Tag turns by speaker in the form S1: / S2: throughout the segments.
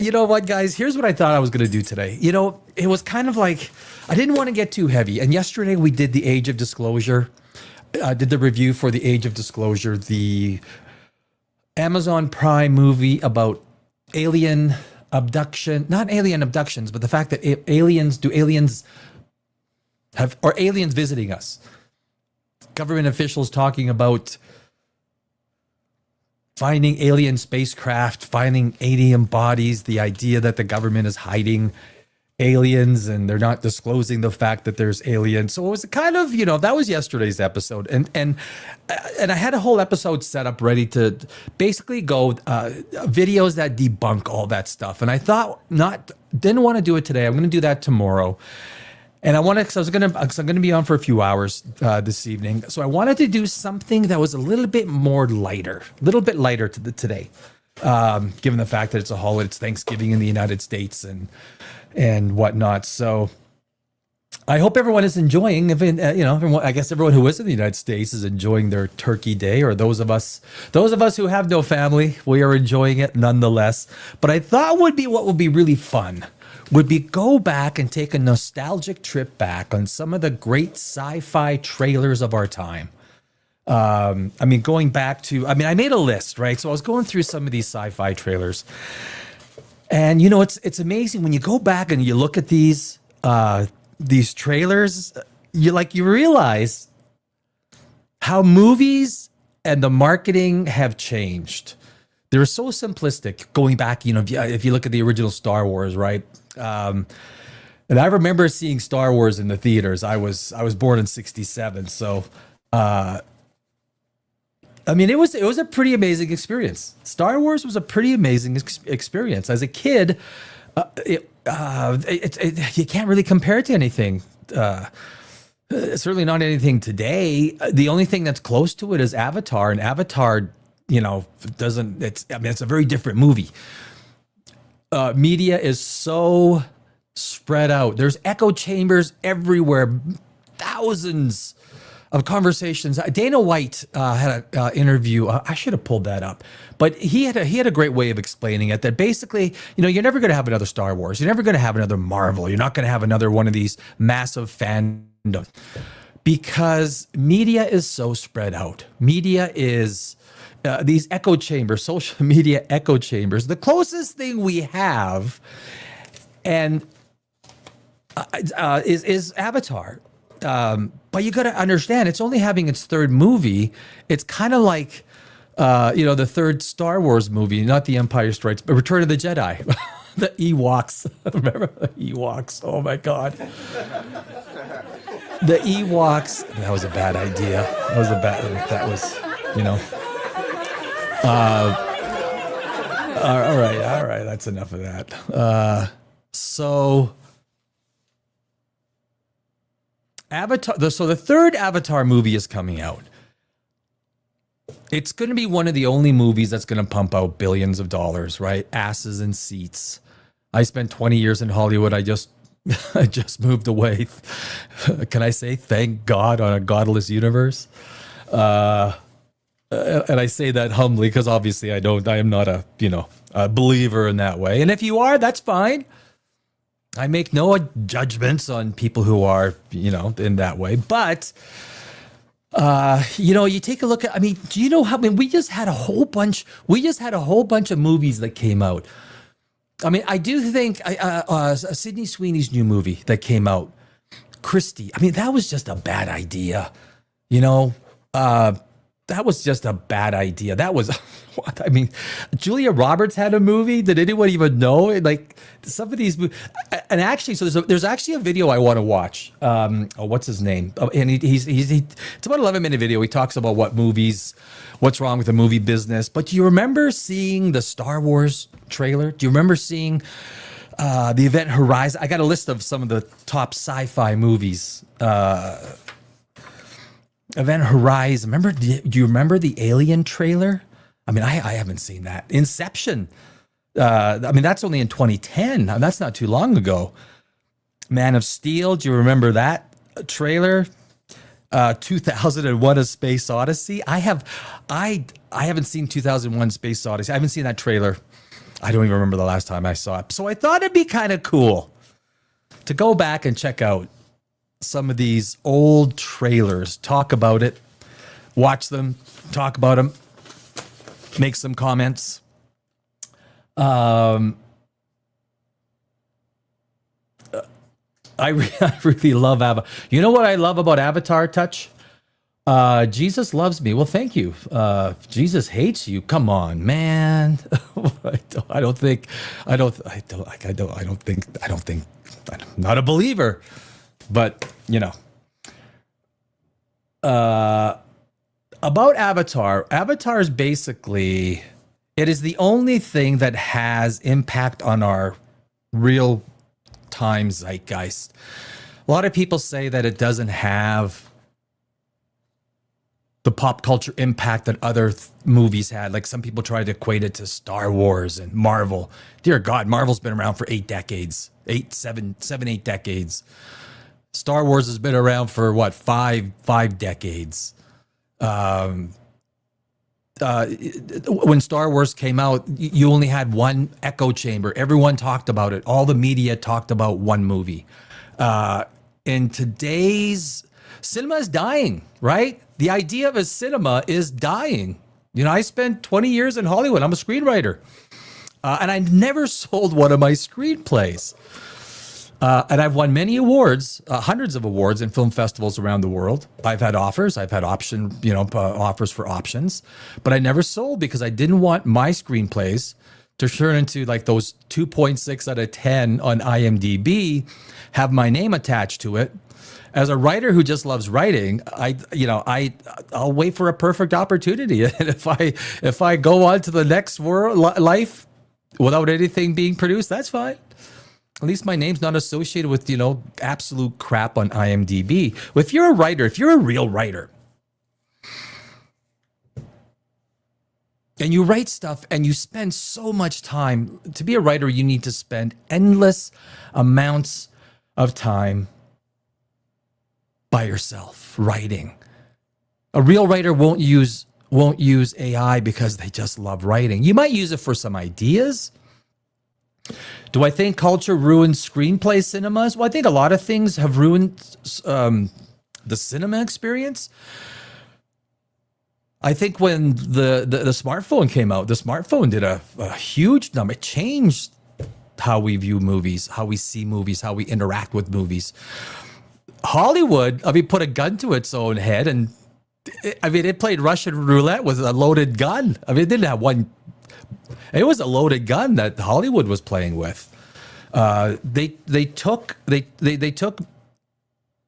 S1: You know what, guys? Here's what I thought I was going to do today. It was kind of like I didn't want to get too heavy. And yesterday we did the Age of Disclosure. Did the review for the Age of Disclosure, the Amazon Prime movie about alien abduction, not alien abductions, but the fact that aliens are aliens visiting us? Government officials talking about finding alien spacecraft, finding alien bodies, the idea that the government is hiding aliens and they're not disclosing the fact that there's aliens. So it was kind of, that was yesterday's episode. And I had a whole episode set up ready to basically go videos that debunk all that stuff. And I thought didn't want to do it today. I'm going to do that tomorrow. And I'm going to be on for a few hours this evening. So I wanted to do something that was a little bit lighter today, given the fact that it's a holiday, it's Thanksgiving in the United States and whatnot. So I hope everyone is enjoying. I guess everyone who is in the United States is enjoying their Turkey Day, or those of us who have no family, we are enjoying it nonetheless. But I thought what would be really fun would be go back and take a nostalgic trip back on some of the great sci-fi trailers of our time. Going back to, I made a list, right? So I was going through some of these sci-fi trailers. And it's amazing when you go back and you look at these trailers, you realize how movies and the marketing have changed. They're so simplistic going back, if you look at the original Star Wars, right? And I remember seeing Star Wars in the theaters. I was born in '67, so it was a pretty amazing experience. Star Wars was a pretty amazing experience. As a kid, you can't really compare it to anything. Certainly not anything today. The only thing that's close to it is Avatar, and Avatar, it's a very different movie. Media is so spread out. There's echo chambers everywhere. Thousands of conversations. Dana White had an interview. I should have pulled that up, but he had a great way of explaining it. That basically, you're never going to have another Star Wars. You're never going to have another Marvel. You're not going to have another one of these massive fandoms because media is so spread out. Media is these echo chambers, social media echo chambers. The closest thing we have, and is Avatar. But you got to understand, it's only having its third movie. It's kind of like, the third Star Wars movie, not The Empire Strikes, but Return of the Jedi. The Ewoks. Remember the Ewoks? Oh my God. The Ewoks. That was a bad idea. All right. That's enough of that. So Avatar. So the third Avatar movie is coming out. It's going to be one of the only movies that's going to pump out billions of dollars, right? Asses in seats. I spent 20 years in Hollywood. I just moved away. Can I say thank God on a godless universe? And I say that humbly because obviously I am not a believer in that way. And if you are, that's fine. I make no judgments on people who are, in that way. But, you take a look at, do you know we just had a whole bunch of movies that came out. I do think Sydney Sweeney's new movie that came out, Christie. That was just a bad idea. That was just a bad idea. That was what Julia Roberts had a movie. Did anyone even know? Like some of these, and actually, so there's actually a video I want to watch. What's his name? And it's about 11-minute video. He talks about what's wrong with the movie business. But do you remember seeing the Star Wars trailer? Do you remember seeing the Event Horizon? I got a list of some of the top sci-fi movies. Event Horizon. Do you remember the Alien trailer? I haven't seen that. Inception. That's only in 2010. That's not too long ago. Man of Steel. Do you remember that trailer? 2001: A Space Odyssey. I haven't seen 2001: Space Odyssey. I haven't seen that trailer. I don't even remember the last time I saw it. So I thought it'd be kind of cool to go back and check out some of these old trailers, talk about it, watch them, talk about them, make some comments. I really love Avatar. You know what I love about Avatar, Touch? Jesus loves me. Well, thank you. Jesus hates you. Come on, man. I don't think. I'm not a believer, but you know. About Avatar. Avatar is basically, it is the only thing that has impact on our real time zeitgeist. A lot of people say that it doesn't have the pop culture impact that other movies had. Like some people try to equate it to Star Wars and Marvel. Dear God, Marvel's been around for 8 decades, 8 decades. Star Wars has been around for what, five decades. When Star Wars came out, you only had one echo chamber. Everyone talked about it. All the media talked about one movie. In today's cinema is dying, right? The idea of a cinema is dying. You know, I spent 20 years in Hollywood. I'm a screenwriter. And I never sold one of my screenplays. And I've won many awards, hundreds of awards in film festivals around the world. I've had offers. I've had offers for options. But I never sold because I didn't want my screenplays to turn into like those 2.6 out of 10 on IMDb, have my name attached to it. As a writer who just loves writing, I'll wait for a perfect opportunity. And if I go on to the next life without anything being produced, that's fine. At least my name's not associated with, absolute crap on IMDb. If you're a writer, if you're a real writer, and you write stuff and you spend so much time, to be a writer, you need to spend endless amounts of time by yourself writing. A real writer won't use AI because they just love writing. You might use it for some ideas. Do I think culture ruins screenplay cinemas? Well, I think a lot of things have ruined the cinema experience. I think when the smartphone came out, the smartphone did a huge number. It changed how we view movies, how we see movies, how we interact with movies. Hollywood, put a gun to its own head, and it played Russian roulette with a loaded gun. It didn't have one. It was a loaded gun that Hollywood was playing with. They took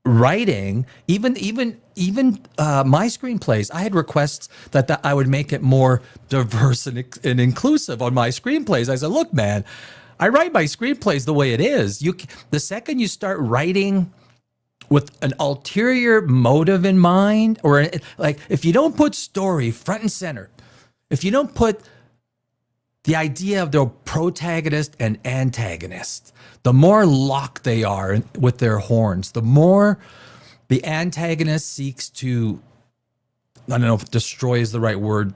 S1: writing, even my screenplays. I had requests that I would make it more diverse and inclusive on my screenplays. I said, look, man, I write my screenplays the way it is. The second you start writing with an ulterior motive in mind, or like if you don't put story front and center, if you don't put the idea of the protagonist and antagonist, the more locked they are with their horns, the more the antagonist seeks to, I don't know if destroy is the right word,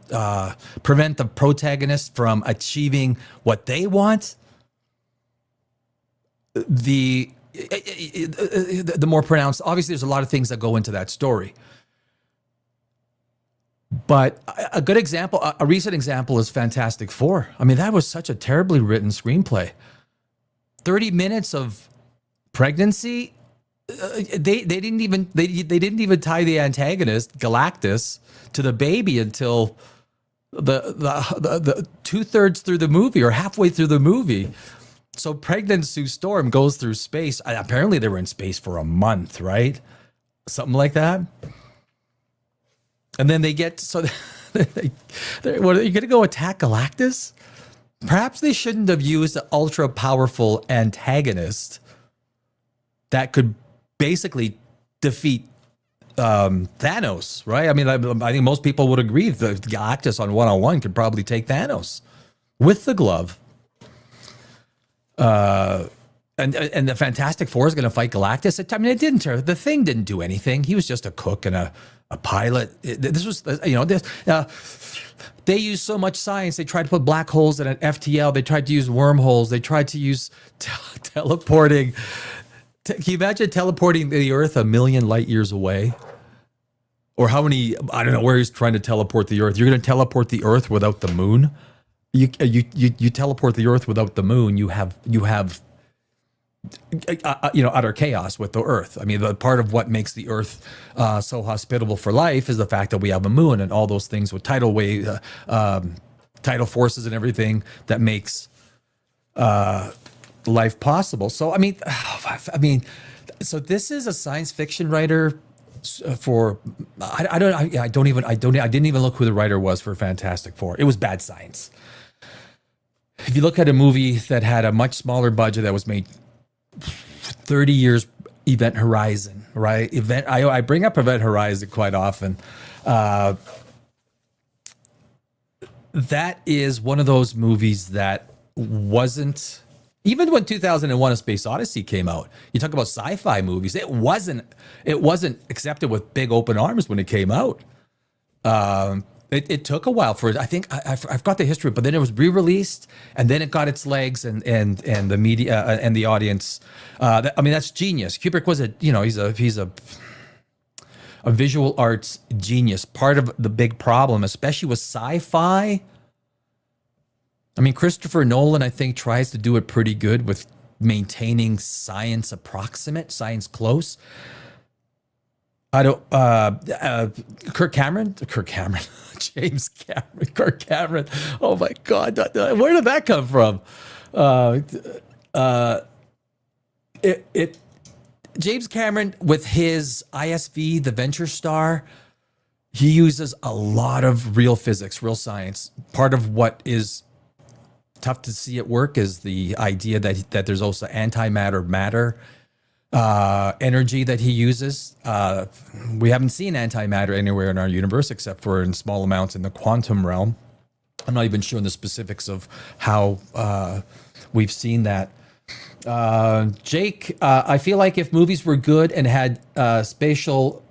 S1: prevent the protagonist from achieving what they want, the more pronounced. Obviously, there's a lot of things that go into that story. But a good example, a recent example is Fantastic Four. That was such a terribly written screenplay. 30 minutes of pregnancy. They didn't even tie the antagonist Galactus to the baby until the 2/3 through the movie or halfway through the movie. So pregnant Sue Storm goes through space. Apparently they were in space for a month, right? Something like that. And then they get, what, are you going to go attack Galactus? Perhaps they shouldn't have used an ultra powerful antagonist that could basically defeat Thanos, right? I think most people would agree that Galactus on one-on-one could probably take Thanos with the glove. And the Fantastic Four is going to fight Galactus. It didn't. The Thing didn't do anything. He was just a cook and a pilot. This was, this. They use so much science. They tried to put black holes in an FTL. They tried to use wormholes. They tried to use teleporting. Can you imagine teleporting the Earth a million light years away? Or how many? I don't know where he's trying to teleport the Earth. You're going to teleport the Earth without the moon. You teleport the Earth without the moon. You have utter chaos with the Earth. I mean, the part of what makes the Earth so hospitable for life is the fact that we have a moon and all those things with tidal wave, tidal forces and everything that makes life possible. So, I mean, so this is a science fiction writer for, I didn't even look who the writer was for Fantastic Four. It was bad science. If you look at a movie that had a much smaller budget that was made 30 years, Event Horizon, right? I bring up Event Horizon quite often. That is one of those movies that wasn't, even when 2001: A Space Odyssey came out, you talk about sci-fi movies, it wasn't accepted with big open arms when it came out. It took a while for it. I think I've got the history, but then it was re-released, and then it got its legs, and the media and the audience. That's genius. Kubrick was he's a visual arts genius. Part of the big problem, especially with sci-fi. I mean, Christopher Nolan, I think, tries to do it pretty good with maintaining science approximate, science close. Kirk Cameron, James Cameron, Kirk Cameron. Oh my God, where did that come from? James Cameron with his ISV, the Venture Star, he uses a lot of real physics, real science. Part of what is tough to see at work is the idea that there's also antimatter matter energy that he uses. We haven't seen antimatter anywhere in our universe except for in small amounts in the quantum realm. I'm not even sure in the specifics of how we've seen that. Jake, I feel like if movies were good and had special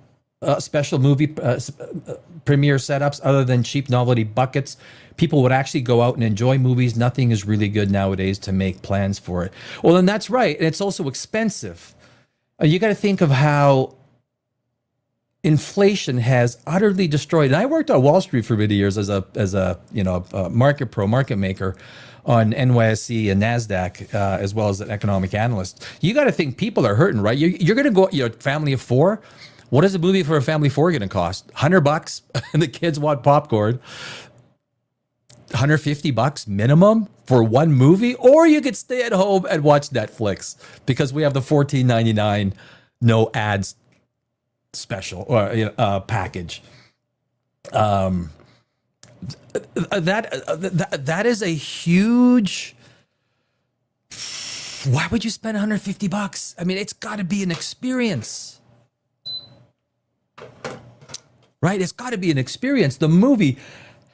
S1: movie premiere setups other than cheap novelty buckets, people would actually go out and enjoy movies. Nothing is really good nowadays to make plans for it. Well, then that's right. And it's also expensive. You got to think of how inflation has utterly destroyed. And I worked on Wall Street for many years as a market maker on NYSE and NASDAQ, as well as an economic analyst. You got to think people are hurting, right? You're going to go, family of four. What is a movie for a family of four going to cost? $100 and the kids want popcorn. $150 minimum for one movie, or you could stay at home and watch Netflix because we have the $14.99 no ads special or package. That is a huge. Why would you spend $150? I mean, it's got to be an experience, right? It's got to be an experience. The movie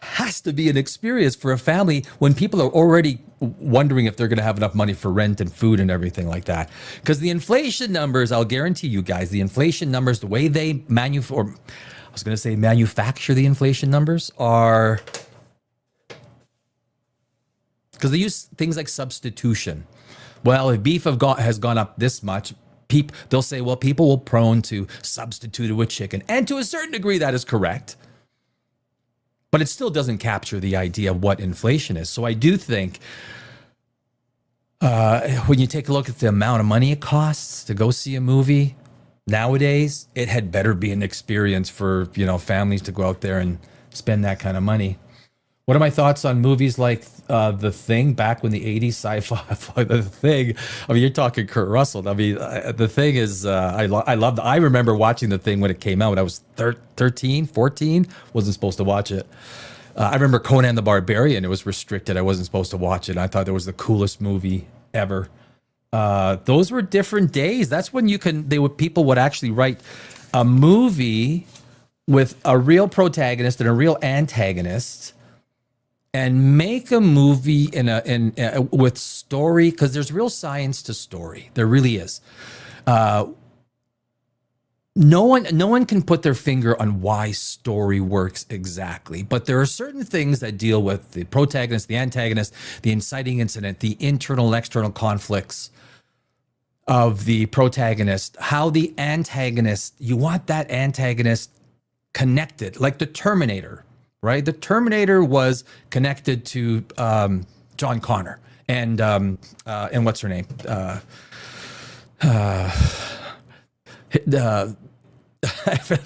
S1: has to be an experience for a family when people are already wondering if they're going to have enough money for rent and food and everything like that. Because the inflation numbers, I'll guarantee you guys, the inflation numbers, the way they manufacture the inflation numbers are, because they use things like substitution. Well, if beef has gone up this much, they'll say, well, people will prone to substitute it with chicken. And to a certain degree, that is correct. But it still doesn't capture the idea of what inflation is. So I do think when you take a look at the amount of money it costs to go see a movie nowadays, it had better be an experience for families to go out there and spend that kind of money. What are my thoughts on movies like The Thing back when the 80s sci-fi? The Thing. I mean, you're talking Kurt Russell. I mean, The Thing is, I remember watching The Thing when it came out. I was 13, 14, wasn't supposed to watch it. I remember Conan the Barbarian. It was restricted. I wasn't supposed to watch it. I thought it was the coolest movie ever. Those were different days. That's when people would actually write a movie with a real protagonist and a real antagonist, and make a movie with story, because there's real science to story. There really is. no one can put their finger on why story works exactly, but there are certain things that deal with the protagonist, the antagonist, the inciting incident, the internal and external conflicts of the protagonist, how the antagonist, you want that antagonist connected, like the Terminator, right? The Terminator was connected to John Connor and what's her name?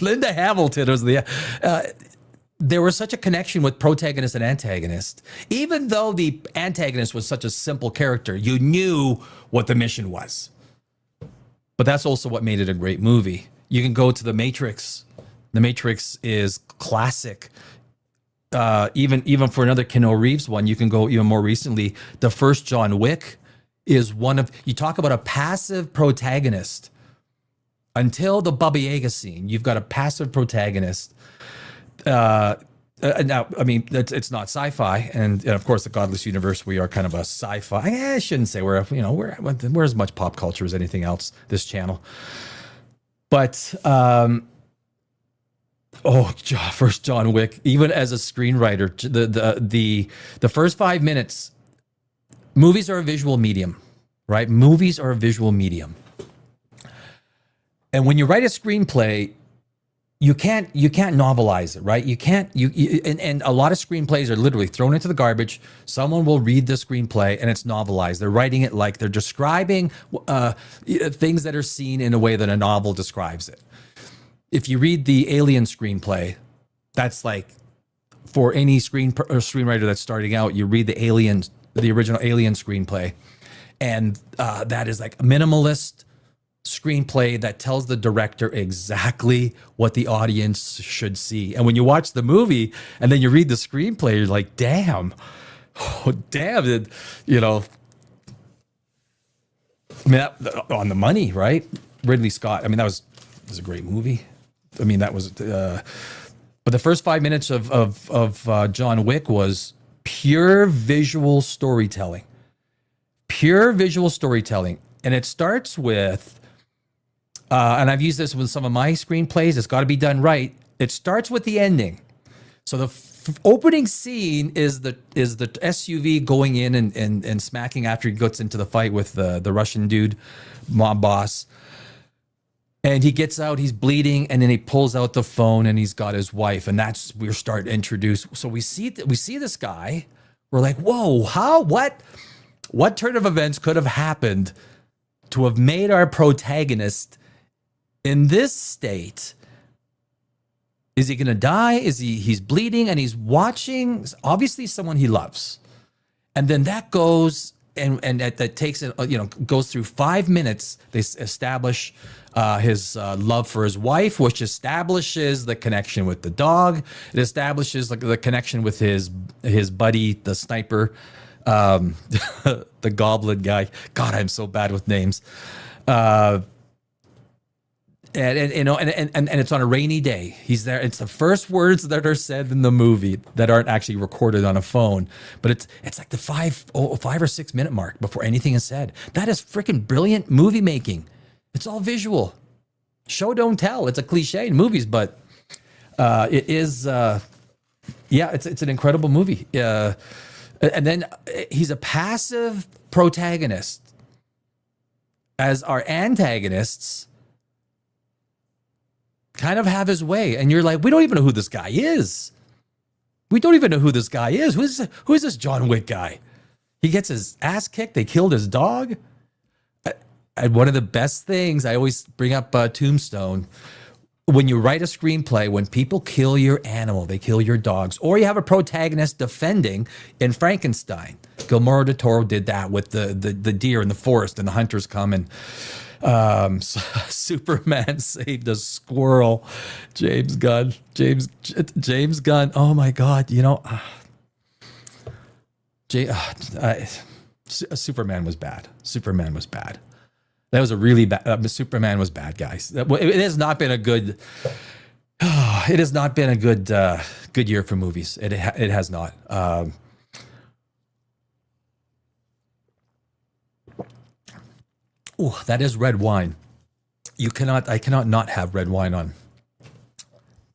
S1: Linda Hamilton was there was such a connection with protagonist and antagonist. Even though the antagonist was such a simple character, you knew what the mission was. But that's also what made it a great movie. You can go to The Matrix. The Matrix is classic. Even for another Keanu Reeves one, you can go even more recently. The first John Wick is one of, you talk about a passive protagonist. Until the Baba Yaga scene, you've got a passive protagonist. Now, I mean, it's not sci-fi, and of course, the Godless Universe, we are kind of a sci-fi. I shouldn't say we're as much pop culture as anything else. This channel, but first John Wick, even as a screenwriter, the first 5 minutes, movies are a visual medium, right? Movies are a visual medium. And when you write a screenplay, you can't novelize it, right? You can't and a lot of screenplays are literally thrown into the garbage. Someone will read the screenplay and it's novelized. They're writing it like they're describing things that are seen in a way that a novel describes it. If you read the Alien screenplay, that's like, for any screenwriter that's starting out, you read the original Alien screenplay, and that is like minimalist screenplay that tells the director exactly what the audience should see. And when you watch the movie and then you read the screenplay, you're like, damn, I mean, on the money, right? Ridley Scott. I mean, that was a great movie. I mean, that was, but the first 5 minutes of John Wick was pure visual storytelling. And it starts with, and I've used this with some of my screenplays, it's got to be done right. It starts with the ending. So the opening scene is the SUV going in and smacking after he gets into the fight with the Russian dude, mob boss. And he gets out, he's bleeding, and then he pulls out the phone and he's got his wife. And that's, we're starting to introduce. So we see this guy. We're like, whoa, what turn of events could have happened to have made our protagonist in this state? Is he going to die? He's bleeding and he's watching, obviously, someone he loves. And then that goes and that takes it, goes through 5 minutes. They establish his love for his wife, which establishes the connection with the dog. It establishes the connection with his buddy, the sniper, the goblin guy. God, I'm so bad with names. And it's on a rainy day. He's there. It's the first words that are said in the movie that aren't actually recorded on a phone. But it's like the 5 or 6 minute mark before anything is said. That is freaking brilliant movie making. It's all visual. Show don't tell. It's a cliche in movies, but it is. It's an incredible movie. And then he's a passive protagonist, as our antagonists kind of have his way. And you're like, we don't even know who this guy is. Who is this John Wick guy? He gets his ass kicked. They killed his dog. And one of the best things, I always bring up Tombstone. When you write a screenplay, when people kill your animal, they kill your dogs, or you have a protagonist defending in Frankenstein. Guillermo del Toro did that with the deer in the forest, and the hunters come and Superman saved a squirrel. James Gunn. Oh my God! Superman was bad. That was a really bad. Superman was bad, guys. It has not been a good. It has not been a good year for movies. It has not. That is red wine. I cannot not have red wine on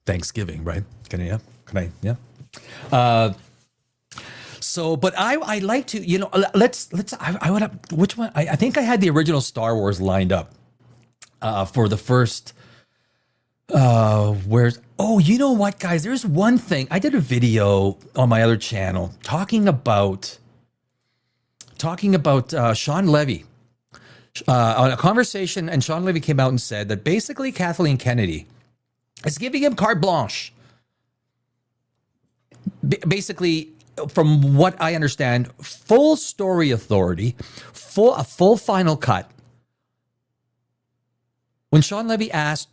S1: Thanksgiving, right? Can I? Yeah. So, but I like to, I would have, which one? I think I had the original Star Wars lined up for the first, you know what, guys? There's one thing. I did a video on my other channel talking about Sean Levy on a conversation, and Sean Levy came out and said that basically Kathleen Kennedy is giving him carte blanche. Basically, from what I understand, full story authority, a full final cut. When Sean Levy asked,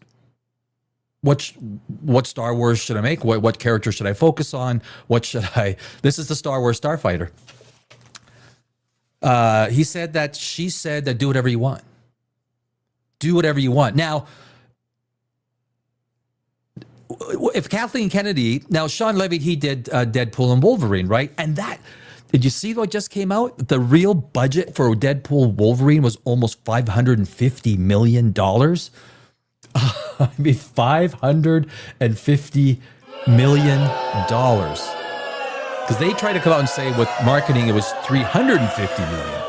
S1: what Star Wars should I make? What character should I focus on? This is the Star Wars Starfighter. She said that do whatever you want. Do whatever you want. Now, if Kathleen Kennedy, now Sean Levy, he did Deadpool and Wolverine, right? And did you see what just came out? The real budget for Deadpool Wolverine was almost $550 million. I mean, $550 million. Because they tried to come out and say with marketing, it was $350 million.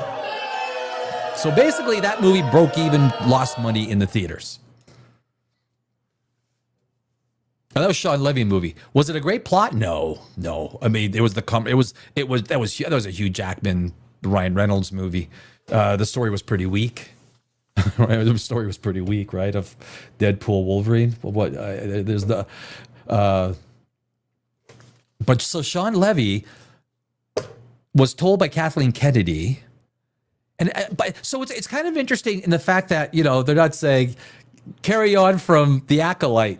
S1: So basically that movie broke even, lost money in the theaters. That was Sean Levy movie. Was it a great plot? No. I mean, that was a Hugh Jackman, Ryan Reynolds movie. The story was pretty weak. Right? The story was pretty weak, right? Of Deadpool, Wolverine. But so Sean Levy was told by Kathleen Kennedy, so it's kind of interesting in the fact that they're not saying carry on from The Acolyte.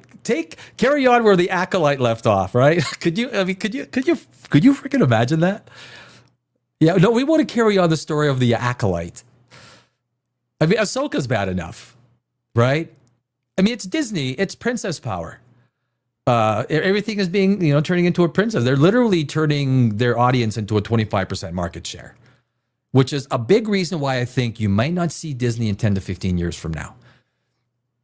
S1: Carry on where The Acolyte left off, right? Could you freaking imagine that? Yeah, no, we want to carry on the story of The Acolyte. I mean, Ahsoka's bad enough, right? I mean, it's Disney, it's princess power. Everything is being, turning into a princess. They're literally turning their audience into a 25% market share, which is a big reason why I think you might not see Disney in 10 to 15 years from now.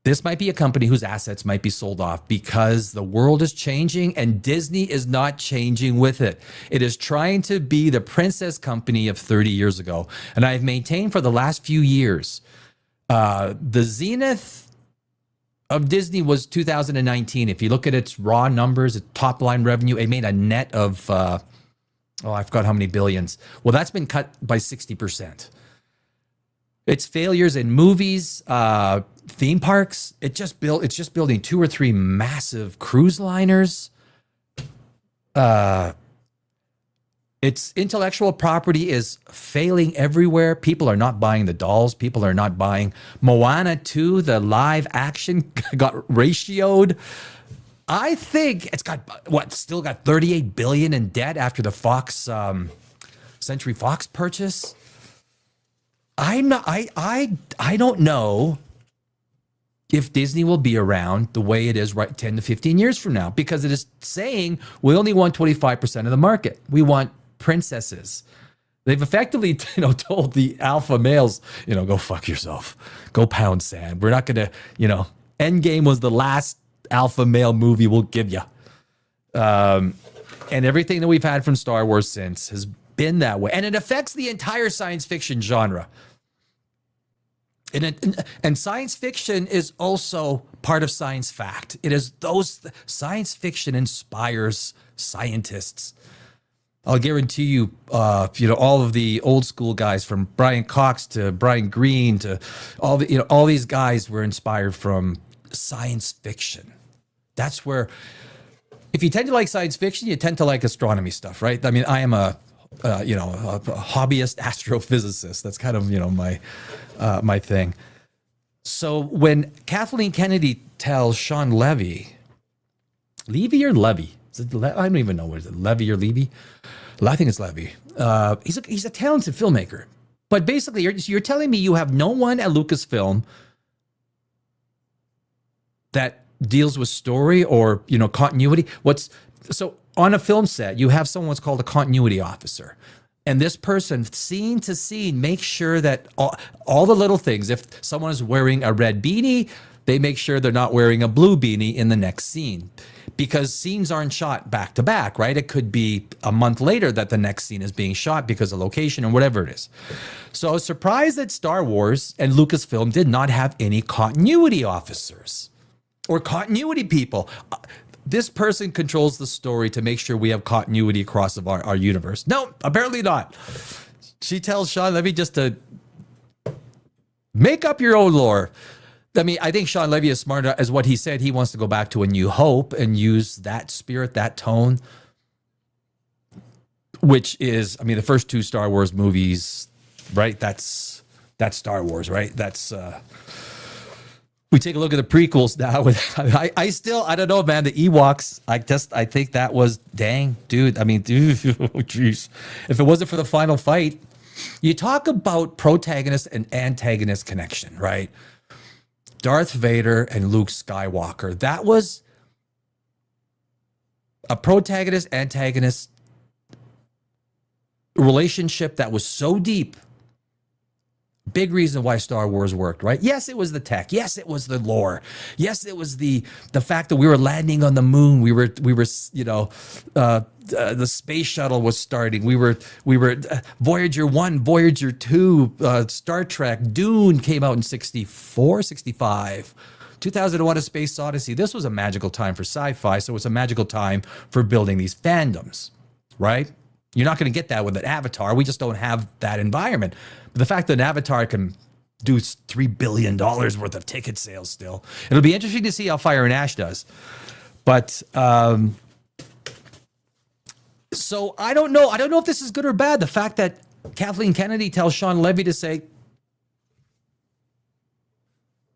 S1: This might be a company whose assets might be sold off because the world is changing and Disney is not changing with it. It is trying to be the princess company of 30 years ago. And I've maintained for the last few years, the zenith of Disney was 2019. If you look at its raw numbers, its top line revenue, it made a net of, I forgot how many billions. Well, that's been cut by 60%. Its failures in movies, theme parks, it's just building 2 or 3 massive cruise liners. Its intellectual property is failing everywhere. People are not buying the dolls. People are not buying Moana 2. The live action got ratioed. I think it's still got $38 billion in debt after the Century Fox purchase. I don't know if Disney will be around the way it is right 10 to 15 years from now, because it is saying we only want 25% of the market. We want princesses. They've effectively, told the alpha males, go fuck yourself, go pound sand. We're not going to, Endgame was the last alpha male movie we'll give you. And everything that we've had from Star Wars since has been that way. And it affects the entire science fiction genre. And science fiction is also part of science fact. It is science fiction inspires scientists. I'll guarantee you, all of the old school guys from Brian Cox to Brian Greene to all these guys were inspired from science fiction. That's where, if you tend to like science fiction, you tend to like astronomy stuff, right? I mean, I am a hobbyist astrophysicist. That's kind of, my thing. So when Kathleen Kennedy tells Sean Levy or Levy? I don't even know what is it, Levy or Levy? I think it's Levy. He's a talented filmmaker. But basically, you're telling me you have no one at Lucasfilm that deals with story or continuity. So on a film set, you have someone what's called a continuity officer. And this person, scene to scene, makes sure that all the little things, if someone is wearing a red beanie, they make sure they're not wearing a blue beanie in the next scene. Because scenes aren't shot back to back, right? It could be a month later that the next scene is being shot because of location or whatever it is. So I was surprised that Star Wars and Lucasfilm did not have any continuity officers or continuity people. This person controls the story to make sure we have continuity across of our universe. No, apparently not. She tells Sean Levy just to make up your own lore. I mean, I think Sean Levy is smart as what he said. He wants to go back to A New Hope and use that spirit, that tone, which is, I mean, the first two Star Wars movies, right? That's Star Wars, right? That's, we take a look at the prequels now. I don't know, man. The Ewoks, I think that was, dang, dude. I mean, dude, oh, geez. If it wasn't for the final fight, you talk about protagonist and antagonist connection, right? Darth Vader and Luke Skywalker. That was a protagonist antagonist relationship that was so deep. Big reason why Star Wars worked, right? Yes, it was the tech. Yes, it was the lore. Yes, it was the fact that we were landing on the moon. We were, the space shuttle was starting. We were Voyager 1, Voyager 2, Star Trek, Dune came out in 64, 65. 2001: A Space Odyssey. This was a magical time for sci-fi, so it's a magical time for building these fandoms, right? You're not going to get that with an Avatar. We just don't have that environment. But the fact that an Avatar can do $3 billion worth of ticket sales still, it'll be interesting to see how Fire and Ash does. But so I don't know. I don't know if this is good or bad. The fact that Kathleen Kennedy tells Sean Levy to say,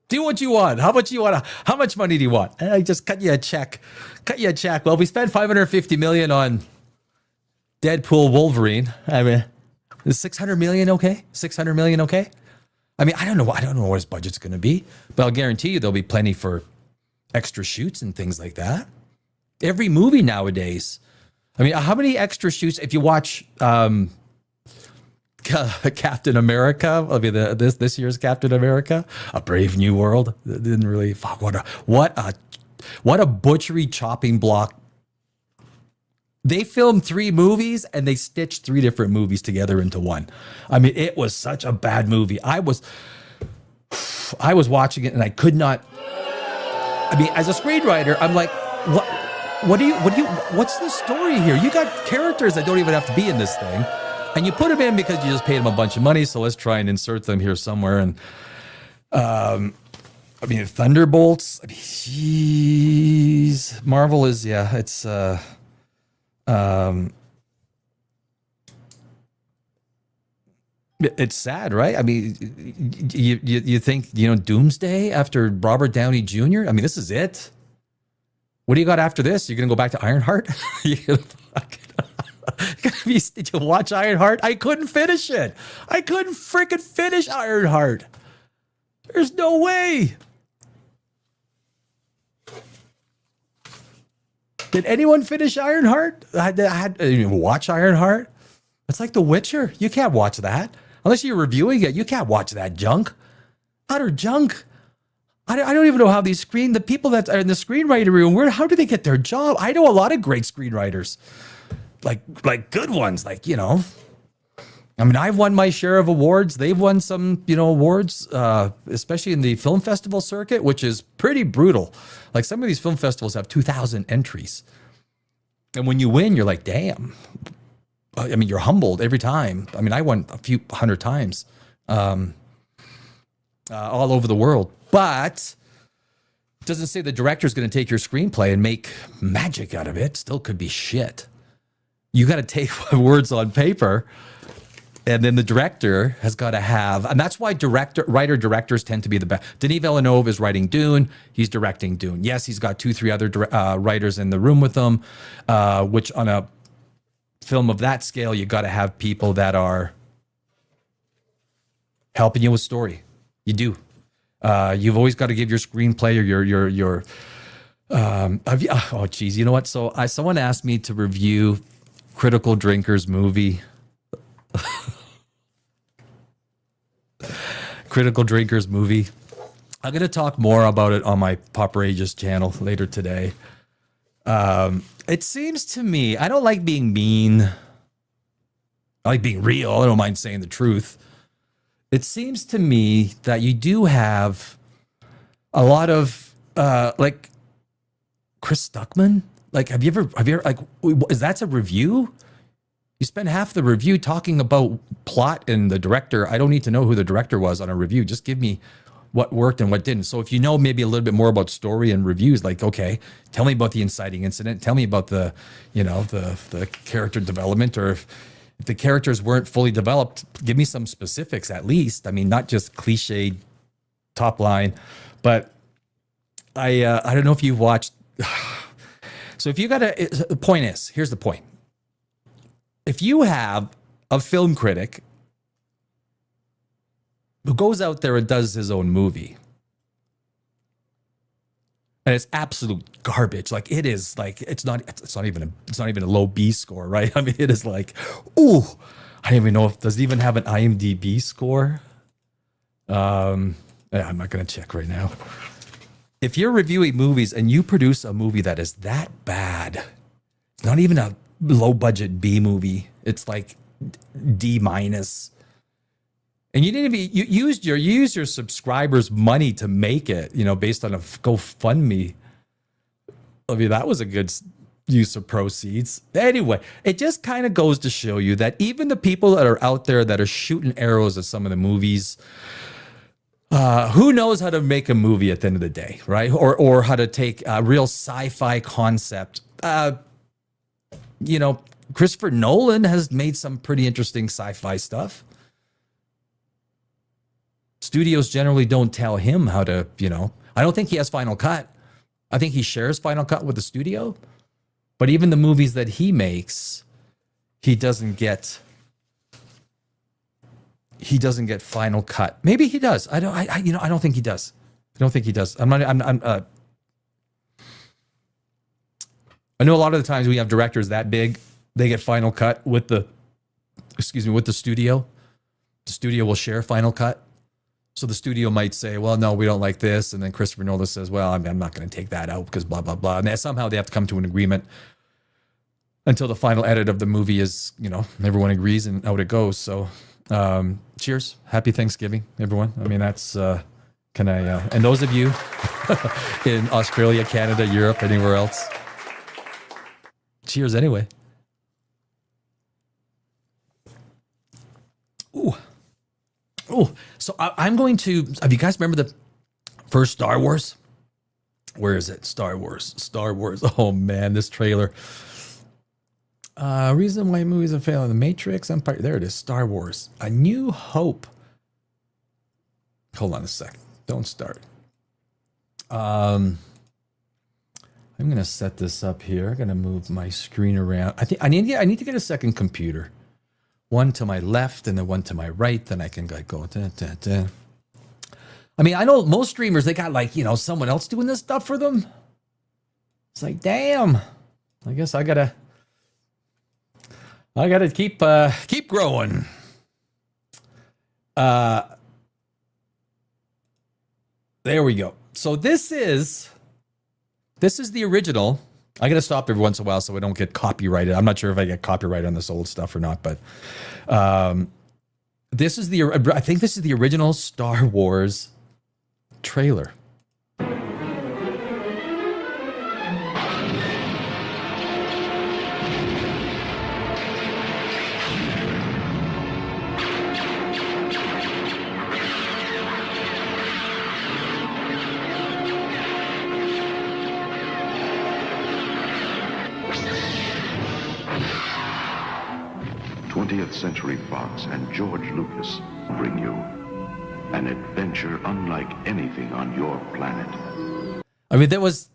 S1: do what you want. How much you want? How much money do you want? And I just cut you a check. Well, we spent $550 million on Deadpool Wolverine. I mean, is $600 million okay? $600 million okay? I mean, I don't know what his budget's going to be, but I'll guarantee you there'll be plenty for extra shoots and things like that. Every movie nowadays. I mean, how many extra shoots? If you watch Captain America, I mean, this year's Captain America, A Brave New World, it didn't really fuck. What a butchery chopping block. They filmed 3 movies and they stitched 3 different movies together into one. I mean, it was such a bad movie. I was watching it and I could not. I mean, as a screenwriter, I'm like, what's the story here? You got characters that don't even have to be in this thing, and you put them in because you just paid them a bunch of money. So let's try and insert them here somewhere. And I mean, Thunderbolts. I mean, jeez, Marvel is it's. It's sad, right? I mean, you think, Doomsday after Robert Downey Jr.? I mean, this is it. What do you got after this? You're going to go back to Ironheart? Did you watch Ironheart? I couldn't finish it. I couldn't freaking finish Ironheart. There's no way. Did anyone finish Ironheart? I had watch Ironheart. It's like The Witcher. You can't watch that unless you're reviewing it. You can't watch that junk, utter junk. I don't even know how the people that are in the screenwriter room, how do they get their job? I know a lot of great screenwriters, like good ones, I mean, I've won my share of awards. They've won some, awards, especially in the film festival circuit, which is pretty brutal. Like some of these film festivals have 2,000 entries. And when you win, you're like, damn. I mean, you're humbled every time. I mean, I won a few hundred times all over the world. But it doesn't say the director's going to take your screenplay and make magic out of it. Still could be shit. You got to take words on paper. And then the director has got to have, and that's why writer-directors tend to be the best. Denis Villeneuve is writing Dune. He's directing Dune. Yes, he's got 2-3 other writers in the room with him, which on a film of that scale, you got to have people that are helping you with story. You do. You've always got to give your screenplay or your oh, geez. You know what? So someone asked me to review Critical Drinker's movie Critical Drinkers movie. I'm going to talk more about it on my Poprageous channel later today. It seems to me, I don't like being mean. I like being real. I don't mind saying the truth. It seems to me that you do have a lot of, like Chris Stuckman. Like, have you ever, like, is that a review? You spend half the review talking about plot and the director. I don't need to know who the director was on a review. Just give me what worked and what didn't. So if you know maybe a little bit more about story and reviews, like, okay, tell me about the inciting incident. Tell me about the, you know, the character development, or if the characters weren't fully developed, give me some specifics at least. I mean, not just cliched top line, but I don't know if you've watched. So if you got the point is, here's the point. If you have a film critic who goes out there and does his own movie, and it's absolute garbage, like it is, like it's not even a low B score, right? I mean, it is like, ooh, I don't even know if does it even have an IMDb score. I'm not gonna check right now. If you're reviewing movies and you produce a movie that is that bad, it's not even a low budget B movie, it's like D minus, and you didn't even you used your subscribers' money to make it, you know, based on a GoFundMe. I mean, that was a good use of proceeds. Anyway, it just kind of goes to show you that even the people that are out there that are shooting arrows at some of the movies, who knows how to make a movie at the end of the day, right? Or how to take a real sci-fi concept. You know, Christopher Nolan has made some pretty interesting sci-fi stuff. Studios generally don't tell him how to, you know, I don't think he has Final Cut. I think he shares Final Cut with the studio. But even the movies that he makes, he doesn't get Final Cut. Maybe he does. I don't think he does. I don't think he does. I know a lot of the times we have directors that big, they get Final Cut with the studio. The studio will share Final Cut. So the studio might say, well, no, we don't like this. And then Christopher Nolan says, well, I'm not going to take that out because blah, blah, blah. And somehow they have to come to an agreement until the final edit of the movie is, you know, everyone agrees and out it goes. So cheers. Happy Thanksgiving, everyone. I mean, that's, and those of you in Australia, Canada, Europe, anywhere else, cheers anyway. Ooh. Oh, so I'm going to, have you guys remember the first Star Wars? Where is it? Star Wars. Oh man, this trailer. Reason why movies are failing: The Matrix, Empire. There it is. Star Wars: A New Hope. Hold on a sec. Don't start. I'm going to set this up here. I'm going to move my screen around. I need to get a second computer. One to my left and then one to my right. Then I can like go. I mean, I know most streamers, they got like, you know, someone else doing this stuff for them. It's like, damn. I guess I gotta keep growing. There we go. So this is the original. I got to stop every once in a while so I don't get copyrighted. I'm not sure if I get copyrighted on this old stuff or not, but I think this is the original Star Wars trailer.
S2: 20th Century Fox and George Lucas bring you an adventure unlike anything on your planet.
S1: I mean, that was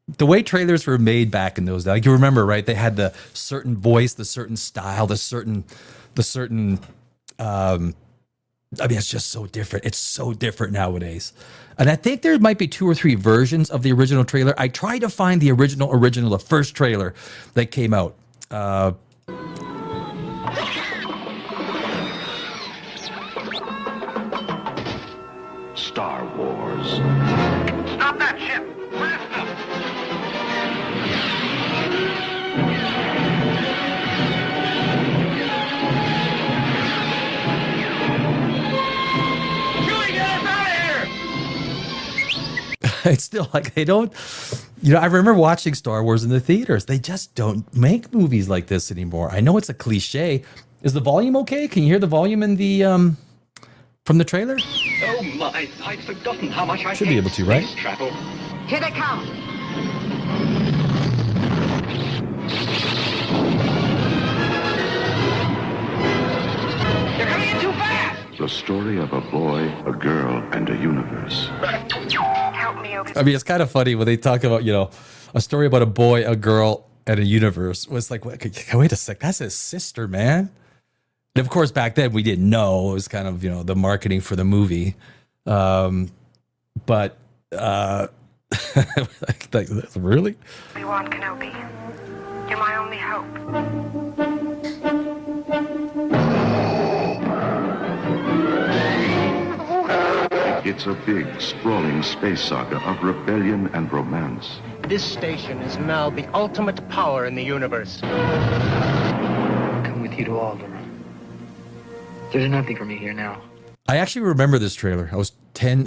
S1: the way trailers were made back in those days. Like, you remember, right? They had the certain voice, the certain style, the certain. I mean, it's just so different. It's so different nowadays. And I think there might be 2 or 3 versions of the original trailer. I tried to find the original, the first trailer that came out.
S2: Star Wars.
S3: Stop that ship! Faster! Chewie, get us out of here!
S1: It's still like they don't, I remember watching Star Wars in the theaters. They just don't make movies like this anymore. I know it's a cliche. Is the volume okay? Can you hear the volume in the from the trailer?
S3: Oh my, I'd forgotten how much I
S1: Should be able to, right?
S3: space travel.
S4: Here they come.
S3: They're coming in too fast!
S2: The story of a boy, a girl, and a universe.
S4: Help me, Obi.
S1: I mean, it's kind of funny when they talk about, a story about a boy, a girl, and a universe. Was like, wait a sec, that's his sister, man. And of course, back then we didn't know. It was kind of, the marketing for the movie. But like, really?
S4: Obi-Wan Kenobi. You're my only hope.
S2: It's a big, sprawling space saga of rebellion and romance.
S5: This station is now the ultimate power in the universe.
S6: Come with you to Alderaan. There's nothing for me here now.
S1: I actually remember this trailer. I was 10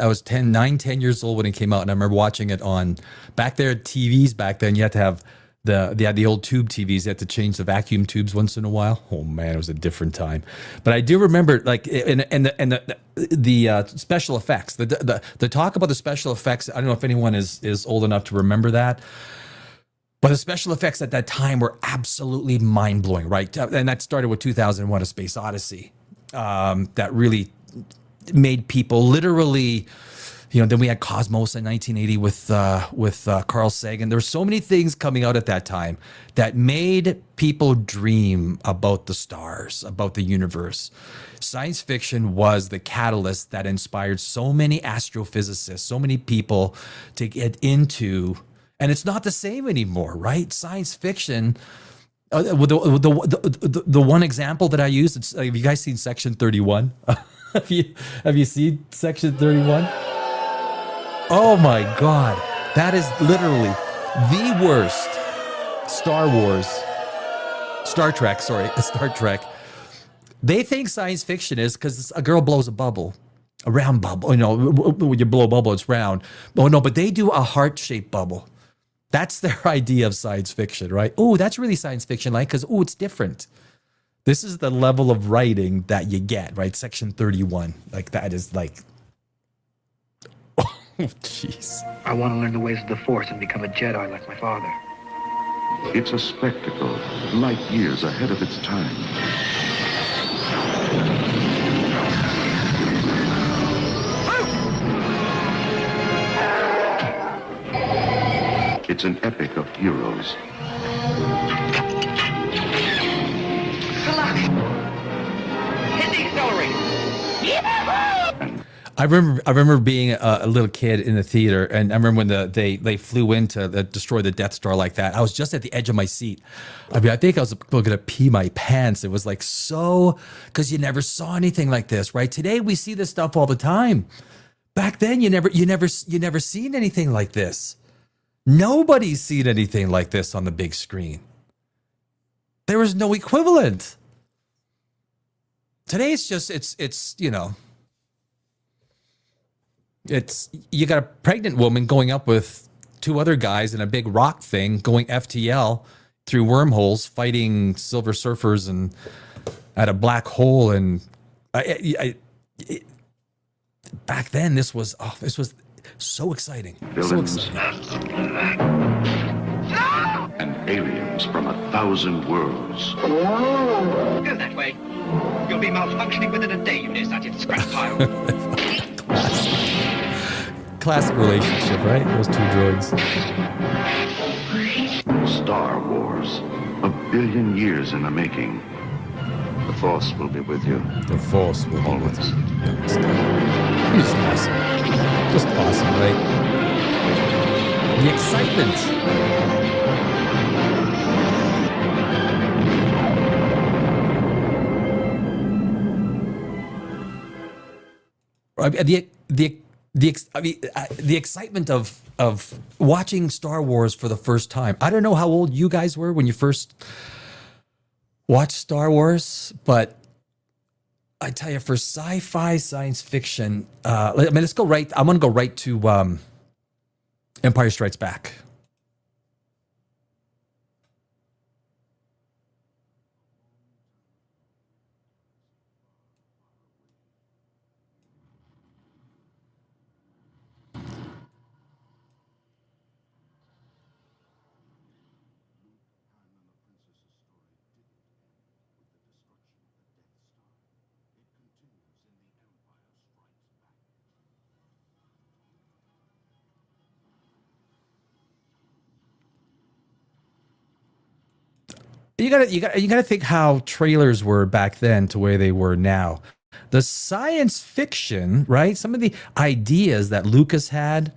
S1: years old when it came out, and I remember watching it on back there at TVs. Back then, you had to have the old tube TVs. You had to change the vacuum tubes once in a while. Oh man, it was a different time. But I do remember, like, the special effects. The talk about the special effects. I don't know if anyone is old enough to remember that. But the special effects at that time were absolutely mind blowing, right? And that started with 2001: A Space Odyssey. That really made people literally, then we had Cosmos in 1980 with Carl Sagan. There were so many things coming out at that time that made people dream about the stars, about the universe. Science fiction was the catalyst that inspired so many astrophysicists, so many people to get into, and it's not the same anymore, right? Science fiction. The one example that I used, have you guys seen Section 31? have you seen Section 31? Oh my God, that is literally the worst Star Trek. They think science fiction is because a girl blows a bubble, a round bubble. When you blow a bubble, it's round. Oh no, but they do a heart-shaped bubble. That's their idea of science fiction, right? Oh, that's really science fiction, like, because, it's different. This is the level of writing that you get, right? Section 31. Like, that is like, oh, jeez.
S6: I want to learn the ways of the Force and become a Jedi like my father.
S2: It's a spectacle, light years ahead of its time. It's an epic of heroes.
S3: Come on! Hit the accelerator!
S1: I remember being a little kid in the theater, and I remember when they flew in to destroy the Death Star like that. I was just at the edge of my seat. I mean, I think I was going to pee my pants. It was like because you never saw anything like this, right? Today we see this stuff all the time. Back then, you never seen anything like this. Nobody's seen anything like this on the big screen. There was no equivalent. Today it's you got a pregnant woman going up with two other guys in a big rock thing, going FTL through wormholes, fighting silver surfers and at a black hole. And back then this was so exciting.
S2: Villains
S1: So exciting.
S2: and aliens from 1,000 worlds.
S3: Go that way. You'll be malfunctioning within a day, you nearsighted scrap pile.
S1: Classic relationship, right? Those two droids.
S2: Star Wars, 1 billion years in the making. The Force will be with you.
S1: The Force will be with us. Just awesome. Just awesome, right? The excitement. The the excitement of watching Star Wars for the first time. I don't know how old you guys were when you first watched Star Wars, but I tell you, for sci-fi science fiction, let's go right. I'm going to go right to Empire Strikes Back. You gotta think how trailers were back then to where they were now. The science fiction, right? Some of the ideas that Lucas had,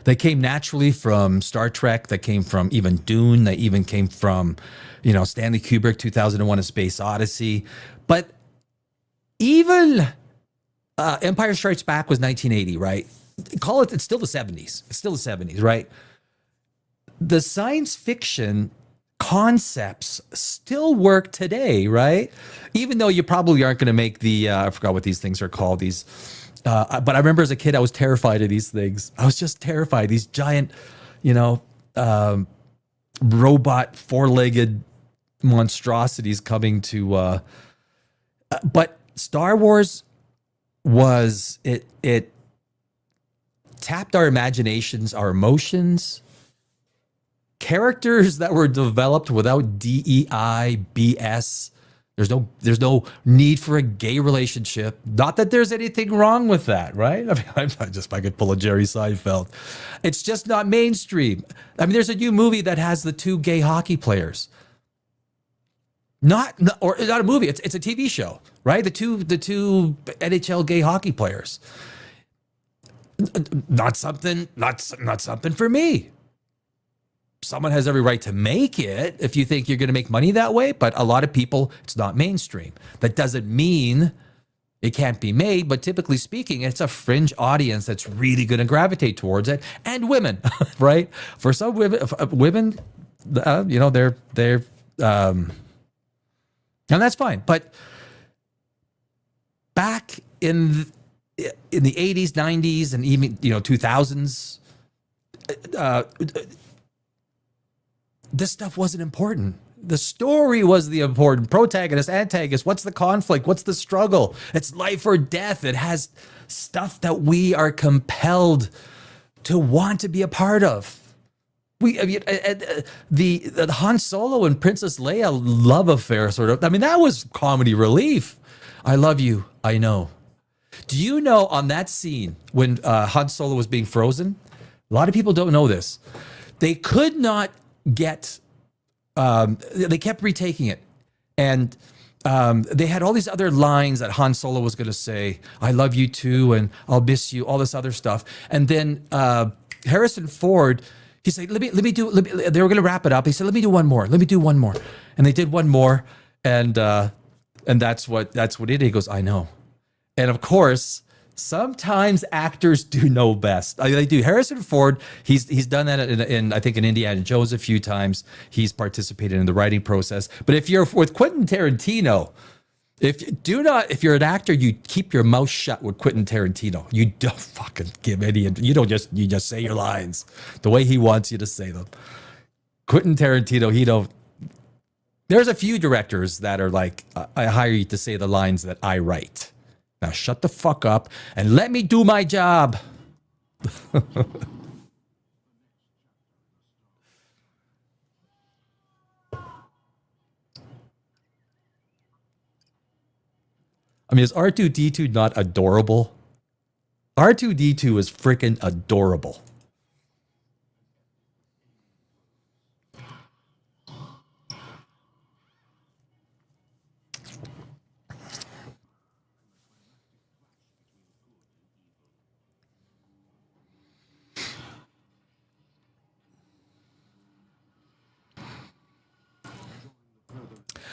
S1: they came naturally from Star Trek. That came from even Dune. They even came from, Stanley Kubrick, 2001: A Space Odyssey. But even Empire Strikes Back was 1980, right? It's still the 70s. It's still the 70s, right? The science fiction concepts still work today, right? Even though you probably aren't going to make the, I forgot what these things are called. But I remember as a kid, I was terrified of these things. I was just terrified. These giant, robot four-legged monstrosities coming to, but Star Wars it tapped our imaginations, our emotions. Characters that were developed without DEI, BS. There's no need for a gay relationship. Not that there's anything wrong with that, right? I mean, if I could pull a Jerry Seinfeld. It's just not mainstream. I mean, there's a new movie that has the two gay hockey players. Not a movie. It's a TV show, right? The two NHL gay hockey players. Not something for me. Someone has every right to make it if you think you're going to make money that way. But a lot of people, it's not mainstream. That doesn't mean it can't be made. But typically speaking, it's a fringe audience that's really going to gravitate towards it. And women, right? For some women, they're and that's fine. But back in the 80s, 90s, and even 2000s, this stuff wasn't important. The story was the important protagonist, antagonist. What's the conflict? What's the struggle? It's life or death. It has stuff that we are compelled to want to be a part of. The Han Solo and Princess Leia love affair, sort of. I mean, that was comedy relief. I love you. I know. Do you know on that scene when Han Solo was being frozen? A lot of people don't know this. They could not get they kept retaking it, and they had all these other lines that Han Solo was going to say, I love you too, and I'll miss you, all this other stuff. And then Harrison Ford, he said, let me do they were going to wrap it up. He said, let me do one more, and they did one more, and that's what it did. He goes, I know. And of course, sometimes actors do know best. They do. Harrison Ford, he's done that in I think in Indiana Jones a few times. He's participated in the writing process. But if you're with Quentin Tarantino, if you're an actor, you keep your mouth shut with Quentin Tarantino. You don't fucking give any. You just say your lines the way he wants you to say them. Quentin Tarantino, there's a few directors that are like, I hire you to say the lines that I write. Now shut the fuck up and let me do my job. I mean, is R2-D2 not adorable? R2-D2 is freaking adorable.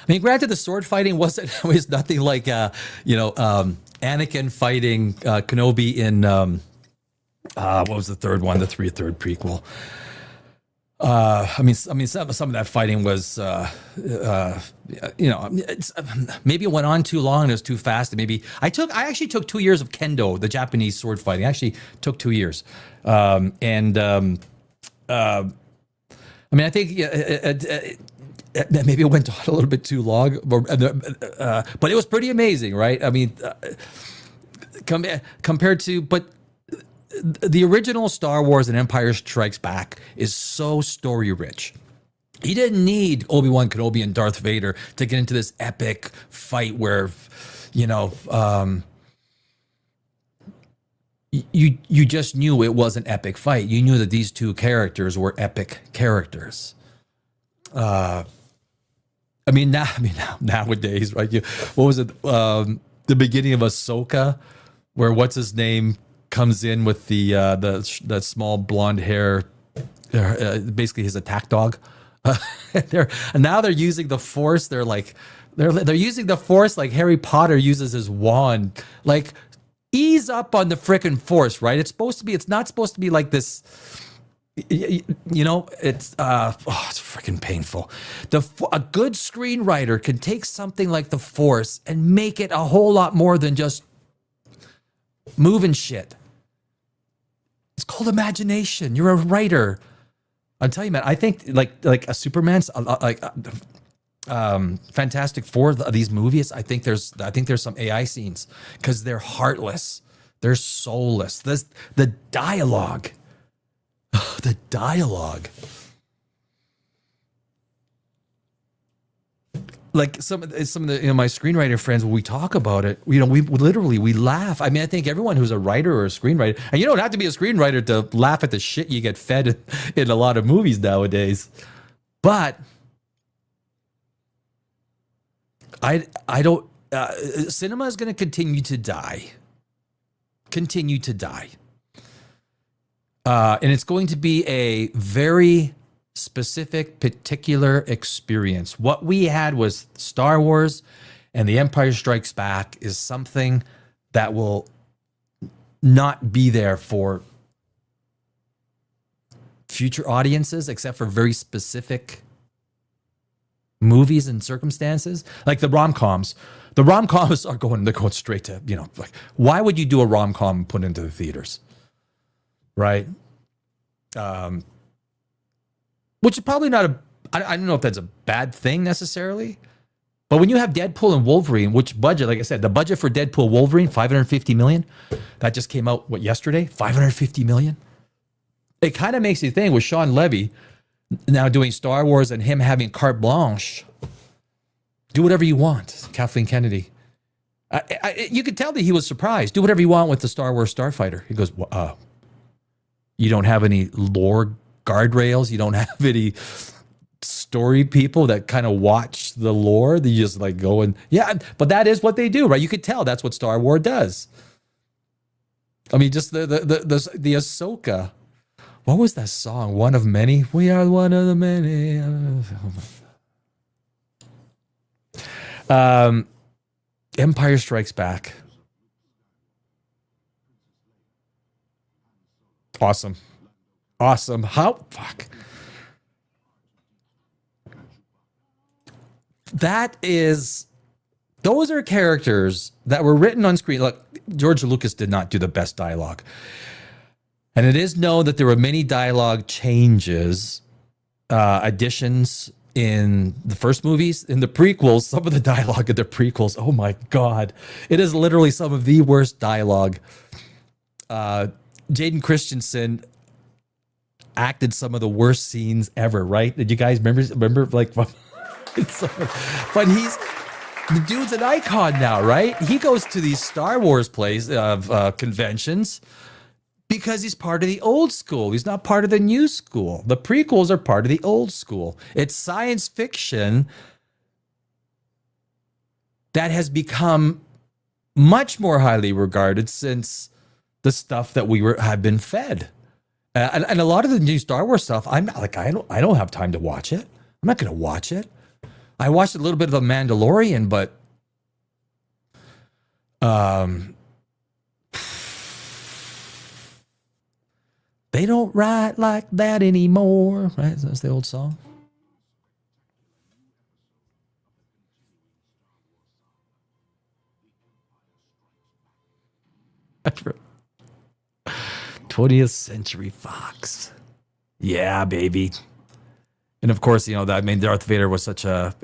S1: mean, granted, the sword fighting was nothing like Anakin fighting Kenobi in what was the third one, the third prequel. I mean, some of that fighting was, maybe it went on too long and it was too fast. And maybe I actually took 2 years of kendo, the Japanese sword fighting. I actually took 2 years, I mean, I think maybe it went on a little bit too long, but it was pretty amazing, right? I mean, compared to, but the original Star Wars and Empire Strikes Back is so story rich. He didn't need Obi-Wan Kenobi and Darth Vader to get into this epic fight where, you just knew it was an epic fight. You knew that these two characters were epic characters. Nowadays, right? What was it? The beginning of Ahsoka, where what's his name comes in with the small blonde hair, basically his attack dog. Now they're using the Force. They're using the Force like Harry Potter uses his wand. Like, ease up on the frickin' Force, right? It's not supposed to be like this. It's freaking painful. A good screenwriter can take something like the Force and make it a whole lot more than just moving shit. It's called imagination. You're a writer. I'll tell you, man. I think like a Superman's Fantastic Four, these movies. I think there's some AI scenes because they're heartless, they're soulless. The dialogue. The dialogue. Like some of the my screenwriter friends, when we talk about it, we laugh. I mean, I think everyone who's a writer or a screenwriter, and you don't have to be a screenwriter to laugh at the shit you get fed in a lot of movies nowadays. But I don't. Cinema is going to continue to die. And it's going to be a very specific, particular experience. What we had was Star Wars, and The Empire Strikes Back is something that will not be there for future audiences, except for very specific movies and circumstances. Like the rom-coms. The rom-coms they're going straight to, like, why would you do a rom-com and put it into the theaters? Right? Which is probably not I don't know if that's a bad thing necessarily, but when you have Deadpool and Wolverine, which budget, like I said, the budget for Deadpool Wolverine, $550 million, that just came out, yesterday? $550 million? It kind of makes you think with Sean Levy now doing Star Wars and him having carte blanche, do whatever you want, Kathleen Kennedy. You could tell that he was surprised. Do whatever you want with the Star Wars Starfighter. He goes, you don't have any lore guardrails. You don't have any story people that kind of watch the lore. They just like go and, but that is what they do, right? You could tell that's what Star Wars does. I mean, just the Ahsoka. What was that song? One of many? We are one of the many. Empire Strikes Back. Awesome. Fuck. Those are characters that were written on screen. Look, George Lucas did not do the best dialogue. And it is known that there were many dialogue changes, additions in the first movies. In the prequels, some of the dialogue in the prequels, oh my God. It is literally some of the worst dialogue. Jaden Christensen acted some of the worst scenes ever, right? Did you guys remember like, but the dude's an icon now, right? He goes to these Star Wars conventions because he's part of the old school. He's not part of the new school. The prequels are part of the old school. It's science fiction that has become much more highly regarded since the stuff that have been fed. And a lot of the new Star Wars stuff, I'm not like, I don't have time to watch it. I'm not going to watch it. I watched a little bit of The Mandalorian, but they don't write like that anymore, right? That's the old song. That's right. 20th Century Fox. Yeah, baby. And of course, Darth Vader was such a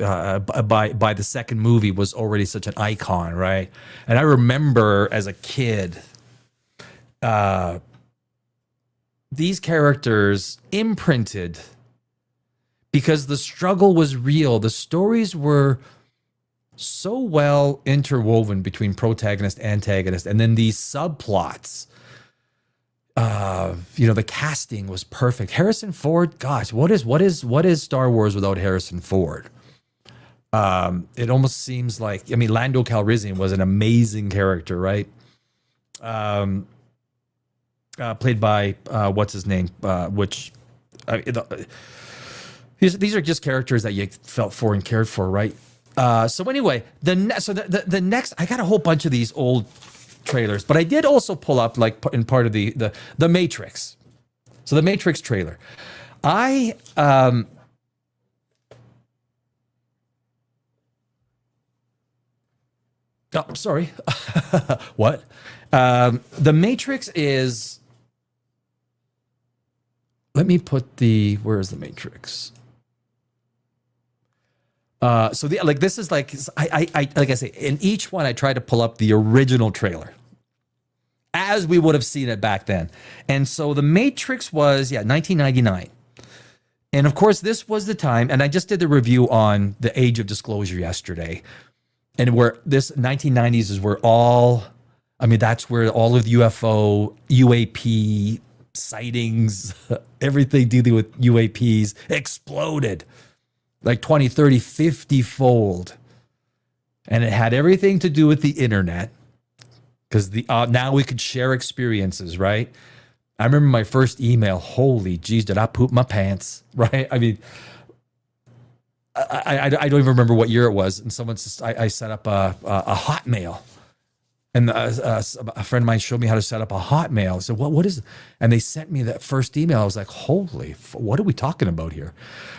S1: by the second movie was already such an icon, right? And I remember as a kid, these characters imprinted because the struggle was real. The stories were so well interwoven between protagonist, antagonist, and then these subplots. The casting was perfect. Harrison Ford, gosh, what is Star Wars without Harrison Ford? It almost seems like, Lando Calrissian was an amazing character, right? Played by what's his name? These are just characters that you felt for and cared for, right? So anyway, the next, I got a whole bunch of these old trailers, but I did also pull up in part of the Matrix. So the Matrix trailer, oh, sorry. What? The Matrix is, let me put where is the Matrix? This is like I say, in each one I try to pull up the original trailer as we would have seen it back then. And so the Matrix was 1999. And of course this was the time, and I just did the review on the Age of Disclosure yesterday. And where this 1990s is where that's where all of the UAP sightings, everything dealing with UAPs exploded. Like 20, 30, 50 fold. And it had everything to do with the internet. Because now we could share experiences, right? I remember my first email, holy geez, did I poop my pants, right? I mean, I don't even remember what year it was. And I set up a Hotmail. And a friend of mine showed me how to set up a Hotmail. I said, what is it? And they sent me that first email. I was like, holy, what are we talking about here?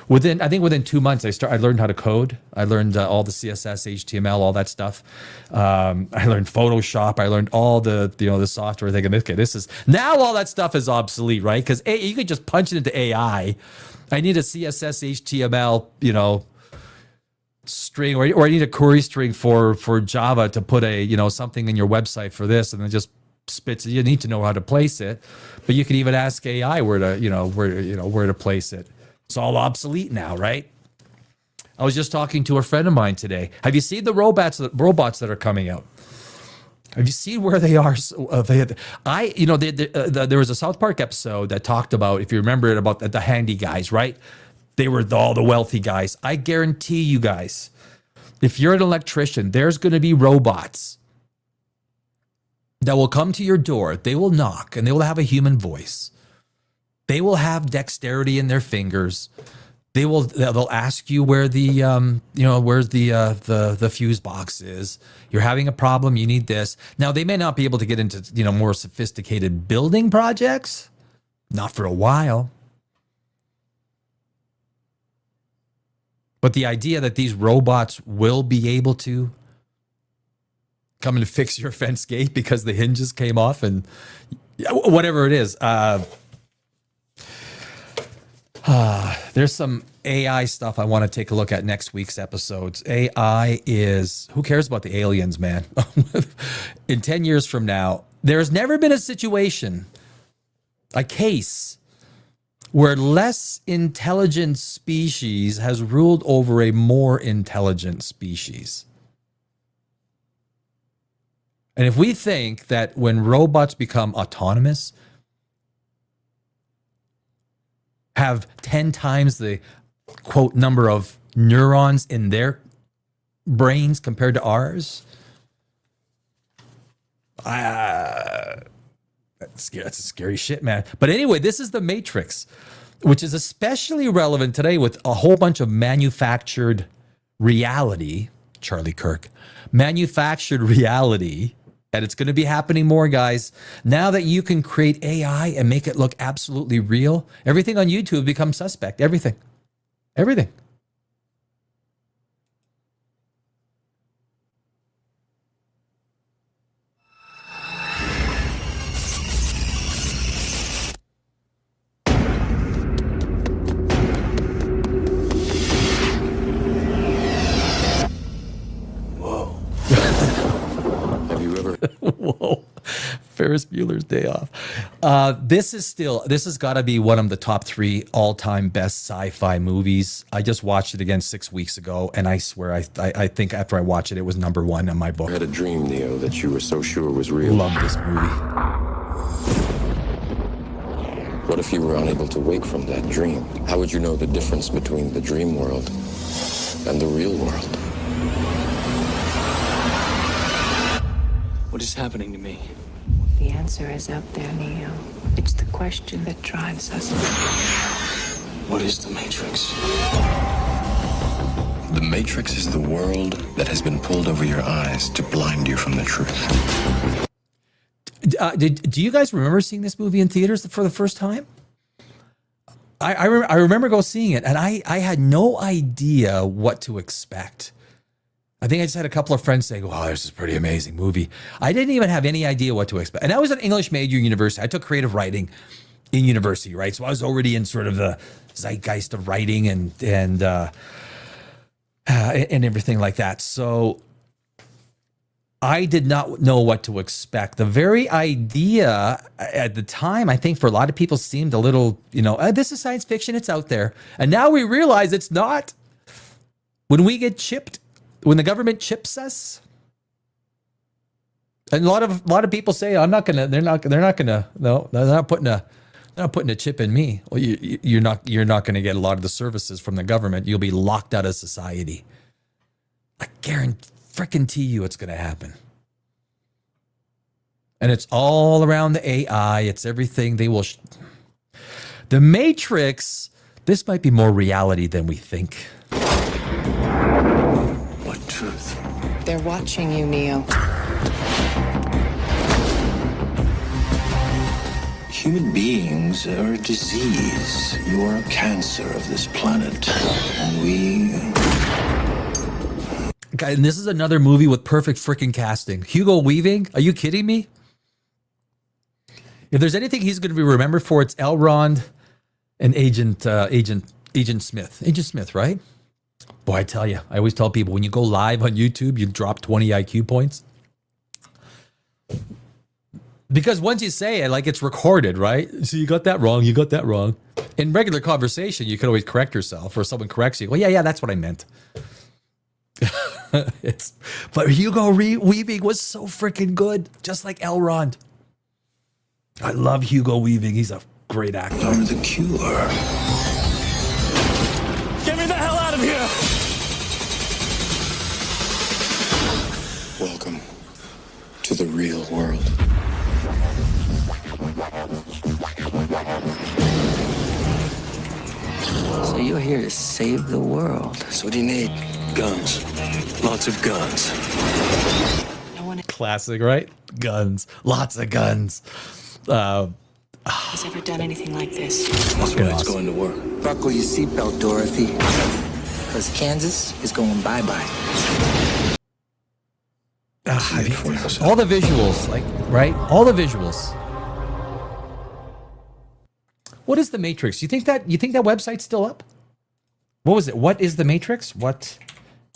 S1: Within 2 months, I learned how to code. I learned all the CSS, HTML, all that stuff. I learned Photoshop. I learned all the software. Thinking, okay, now all that stuff is obsolete, right? Because you could just punch it into AI. I need a CSS, HTML, string, or I need a query string for Java to put something in your website for this, and then just spits it. You need to know how to place it, but you can even ask AI where to place it. It's all obsolete now, right? I was just talking to a friend of mine today. Have you seen the robots that are coming out? Have you seen where they are? There was a South Park episode that talked about, if you remember it, about the handy guys, right? They were all the wealthy guys. I guarantee you guys, if you're an electrician, there's going to be robots that will come to your door. They will knock, and they will have a human voice. They will have dexterity in their fingers. They'll ask you where where's the fuse box is. You're having a problem. You need this. Now they may not be able to get into more sophisticated building projects, not for a while. But the idea that these robots will be able to come and fix your fence gate because the hinges came off and whatever it is. There's some AI stuff I want to take a look at next week's episodes. AI is, who cares about the aliens, man? In 10 years from now, there's never been a situation, a case, where less intelligent species has ruled over a more intelligent species. And if we think that when robots become autonomous, have 10 times the, quote, number of neurons in their brains compared to ours, that's a scary shit, man. But anyway, this is the Matrix, which is especially relevant today with a whole bunch of manufactured reality, Charlie Kirk, manufactured reality, and it's going to be happening more, guys. Now that you can create AI and make it look absolutely real, everything on YouTube becomes suspect. Everything. Everything. Whoa. Ferris Bueller's Day Off. This has got to be one of the top 3 all-time best sci-fi movies. I just watched it again 6 weeks ago, and I swear, I think after I watched it, it was number 1 in my book.
S7: I had a dream, Neo, that you were so sure was real.
S1: Love this movie.
S7: What if you were unable to wake from that dream? How would you know the difference between the dream world and the real world?
S6: What is happening to me?
S8: The answer is out there, Neo. It's the question that drives us.
S6: What is the Matrix?
S7: The Matrix is the world that has been pulled over your eyes to blind you from the truth.
S1: Do you guys remember seeing this movie in theaters for the first time? I remember seeing it, and I had no idea what to expect. I think I just had a couple of friends saying, wow, this is a pretty amazing movie. I didn't even have any idea what to expect. And I was an English major in university. I took creative writing in university, right? So I was already in sort of the zeitgeist of writing and everything like that. So I did not know what to expect. The very idea at the time, I think for a lot of people seemed a little, this is science fiction, it's out there. And now we realize it's not. When we get chipped, when the government chips us, and a lot of people say, they're not putting a chip in me. Well, you're not going to get a lot of the services from the government. You'll be locked out of society. I guarantee you it's going to happen. And it's all around the AI. It's everything they will. The Matrix, this might be more reality than we think.
S6: What truth?
S8: They're watching you, Neo.
S9: Human beings are a disease. You are a cancer of this planet. And we...
S1: And this is another movie with perfect freaking casting. Hugo Weaving, are you kidding me? If there's anything he's going to be remembered for, it's Elrond and Agent Smith. Agent Smith, right? Boy, I tell you, I always tell people, when you go live on YouTube, you drop 20 IQ points. Because once you say it, like, it's recorded, right? So you got that wrong, you got that wrong. In regular conversation, you can always correct yourself, or someone corrects you. Well, yeah, that's what I meant. But Hugo Weaving was so freaking good, just like Elrond. I love Hugo Weaving. He's a great actor.
S9: are the cure.
S6: Get me the hell out of here!
S7: Welcome to the real world.
S6: So you're here to save the world. So what do you need?
S9: Guns. Lots of guns.
S8: No one
S1: Classic, right? Guns. Lots of guns.
S8: has ever done anything like this.
S9: That's why it's going to work.
S6: Buckle your seatbelt, Dorothy. Because Kansas is going bye-bye.
S1: All the visuals, like, right? All the visuals. What is the Matrix? You think that website's still up? What was it? What is the Matrix? What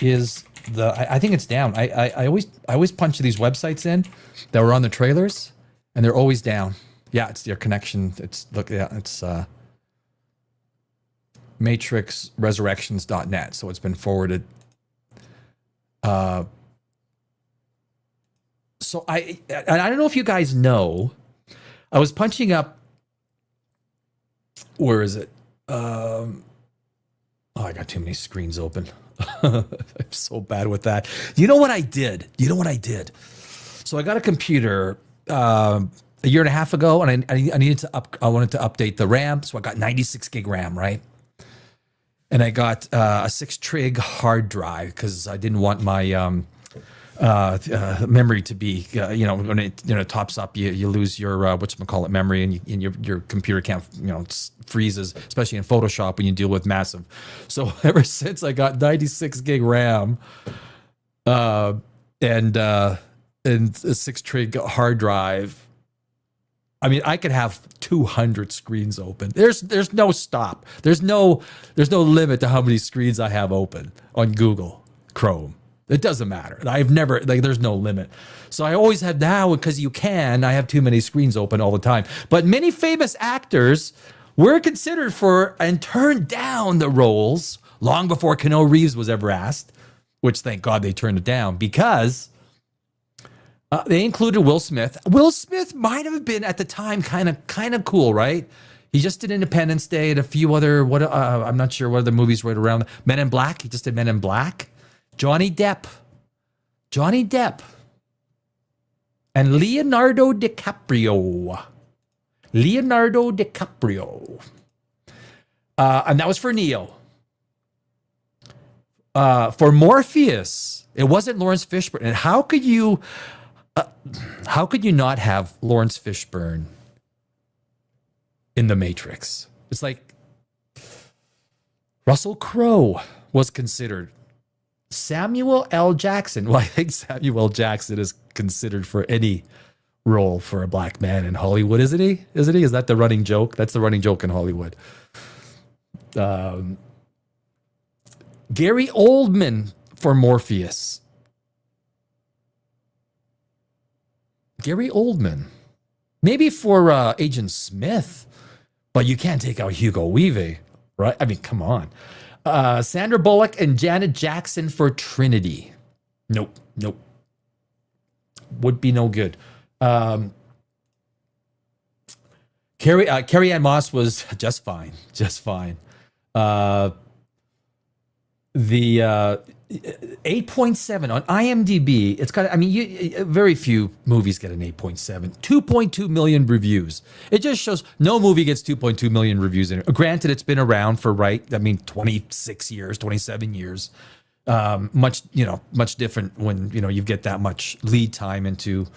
S1: is the? I think it's down. I always punch these websites in that were on the trailers, and they're always down. Yeah, it's their connection. It's matrixresurrections.net. So it's been forwarded. So I don't know if you guys know, I was punching up. Where is it? I got too many screens open. I'm so bad with that. You know what I did? So I got a computer a year and a half ago, and I wanted to update the RAM. So I got 96 gig RAM, right? and I got a 6 trig hard drive because I didn't want my memory to be, when it tops up, you lose your whatchamacallit memory, and your computer can't, freezes, especially in Photoshop when you deal with massive. So ever since I got 96 gig RAM, and a 6 trig hard drive, I mean, I could have 200 screens open. There's no stop. There's no limit to how many screens I have open on Google Chrome. It doesn't matter. I've never, there's no limit. So I always have now, because I have too many screens open all the time. But many famous actors were considered for and turned down the roles long before Keanu Reeves was ever asked, which thank God they turned it down, because they included Will Smith. Will Smith might have been at the time kind of cool, right? He just did Independence Day and a few other, I'm not sure what other movies right around. Men in Black. He just did Men in Black. Johnny Depp. And Leonardo DiCaprio. And that was for Neo. For Morpheus, it wasn't Lawrence Fishburne. And how could you not have Lawrence Fishburne in The Matrix? It's like Russell Crowe was considered. Samuel L. Jackson. Well, I think Samuel L. Jackson is considered for any role for a black man in Hollywood, isn't he? Is that the running joke? That's the running joke in Hollywood. Gary Oldman for Morpheus. Gary Oldman. Maybe for Agent Smith, but you can't take out Hugo Weaving, right? I mean, come on. Sandra Bullock and Janet Jackson for Trinity. Nope. Would be no good. Carrie Ann Moss was just fine. The 8.7 on IMDb. It's got, very few movies get an 8.7. 2.2 million reviews. It just shows no movie gets 2.2 million reviews in it. Granted, it's been around for 26 years, 27 years. Much different when, you get that much lead time into.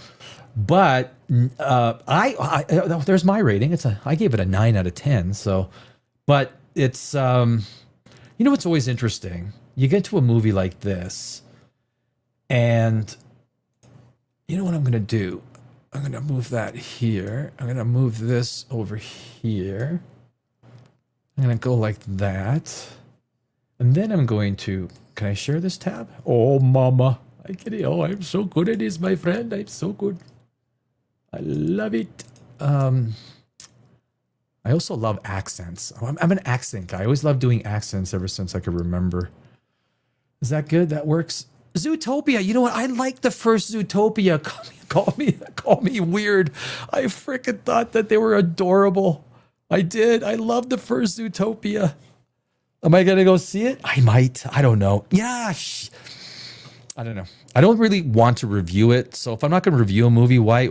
S1: But there's my rating. I gave it a 9 out of 10. So, but it's, it's always interesting. You get to a movie like this, and you know what I'm going to do? I'm going to move that here. I'm going to move this over here. I'm going to go like that. And then I'm going to, can I share this tab? Oh, mama. I get it. Oh, I'm so good at this, my friend. I'm so good. I love it. I also love accents. I'm an accent guy. I always loved doing accents ever since I could remember. Is that good? That works. Zootopia. You know what? I like the first Zootopia. Call me weird. I freaking thought that they were adorable. I did. I love the first Zootopia. Am I going to go see it? I might. I don't know. Yeah. I don't know. I don't really want to review it. So if I'm not going to review a movie, why?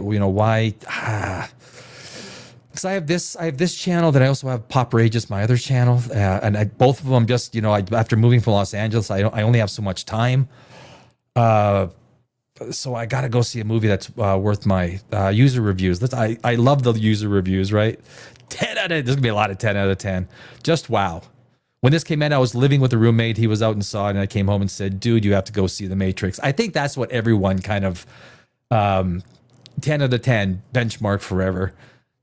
S1: Because I have this channel, that I also have Poprageous, my other channel, and both of them just, after moving from Los Angeles, I only have so much time, so I got to go see a movie that's worth my user reviews. I love the user reviews, right? 10 out of 10. There's gonna be a lot of 10 out of 10. Just wow. When this came in, I was living with a roommate. He was out and saw it, and I came home and said, "Dude, you have to go see The Matrix." I think that's what everyone kind of 10 out of 10 benchmark forever.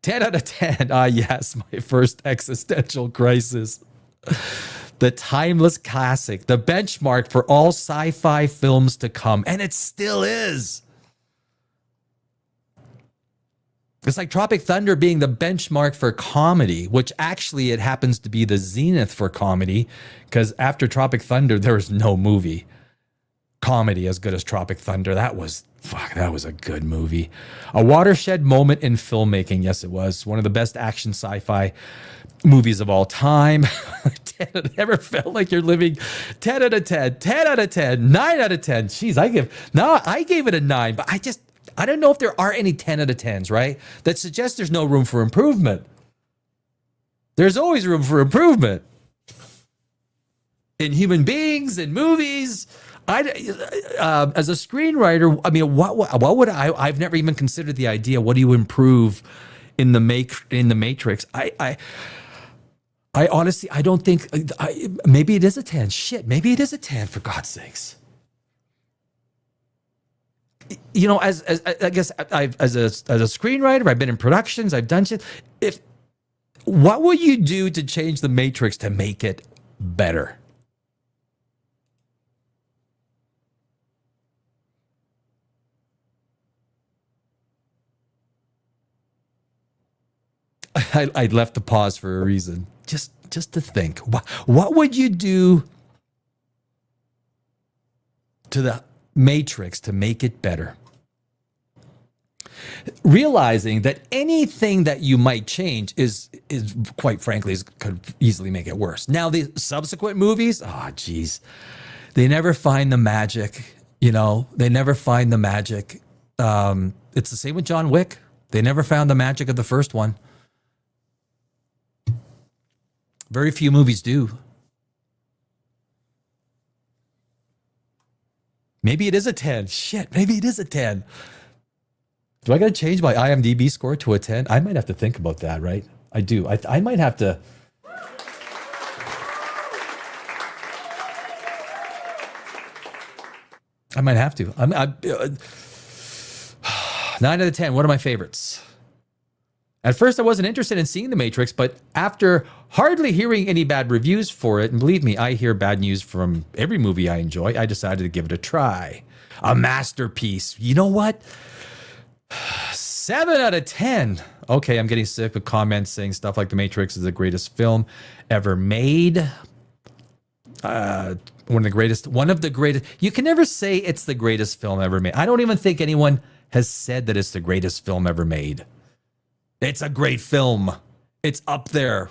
S1: 10 out of 10. Yes, my first existential crisis. The timeless classic, the benchmark for all sci-fi films to come. And it still is. It's like Tropic Thunder being the benchmark for comedy, which actually it happens to be the zenith for comedy, because after Tropic Thunder, there was no movie comedy as good as Tropic Thunder. That was a good movie. A watershed moment in filmmaking. Yes, it was. One of the best action sci-fi movies of all time. 10, never felt like you're living. 10 out of 10, 10 out of 10, 9 out of 10. Jeez, I gave it a 9, but I don't know if there are any 10 out of 10s, right? That suggests there's no room for improvement. There's always room for improvement. in human beings, in movies. As a screenwriter, I mean, what would I've never even considered the idea. What do you improve in the Matrix? I honestly, I don't think. Maybe it is a 10. Shit, maybe it is a 10. For God's sakes. You know, as I guess as a screenwriter, I've been in productions, I've done shit. What would you do to change the Matrix to make it better? I left the pause for a reason, just to think. What would you do to the Matrix to make it better? Realizing that anything that you might change is quite frankly could easily make it worse. Now the subsequent movies, geez, they never find the magic. You know, they never find the magic. It's the same with John Wick. They never found the magic of the first one. Very few movies do. Maybe it is a 10. Shit, maybe it is a 10. Do I got to change my IMDb score to a 10? I might have to think about that, right? I do. I might have to. I might have to. 9 out of 10. One of my favorites. At first, I wasn't interested in seeing The Matrix, but after hardly hearing any bad reviews for it, and believe me, I hear bad news from every movie I enjoy, I decided to give it a try. A masterpiece. You know what? 7 out of 10. Okay, I'm getting sick of comments saying stuff like The Matrix is the greatest film ever made. One of the greatest. You can never say it's the greatest film ever made. I don't even think anyone has said that it's the greatest film ever made. It's a great film. It's up there.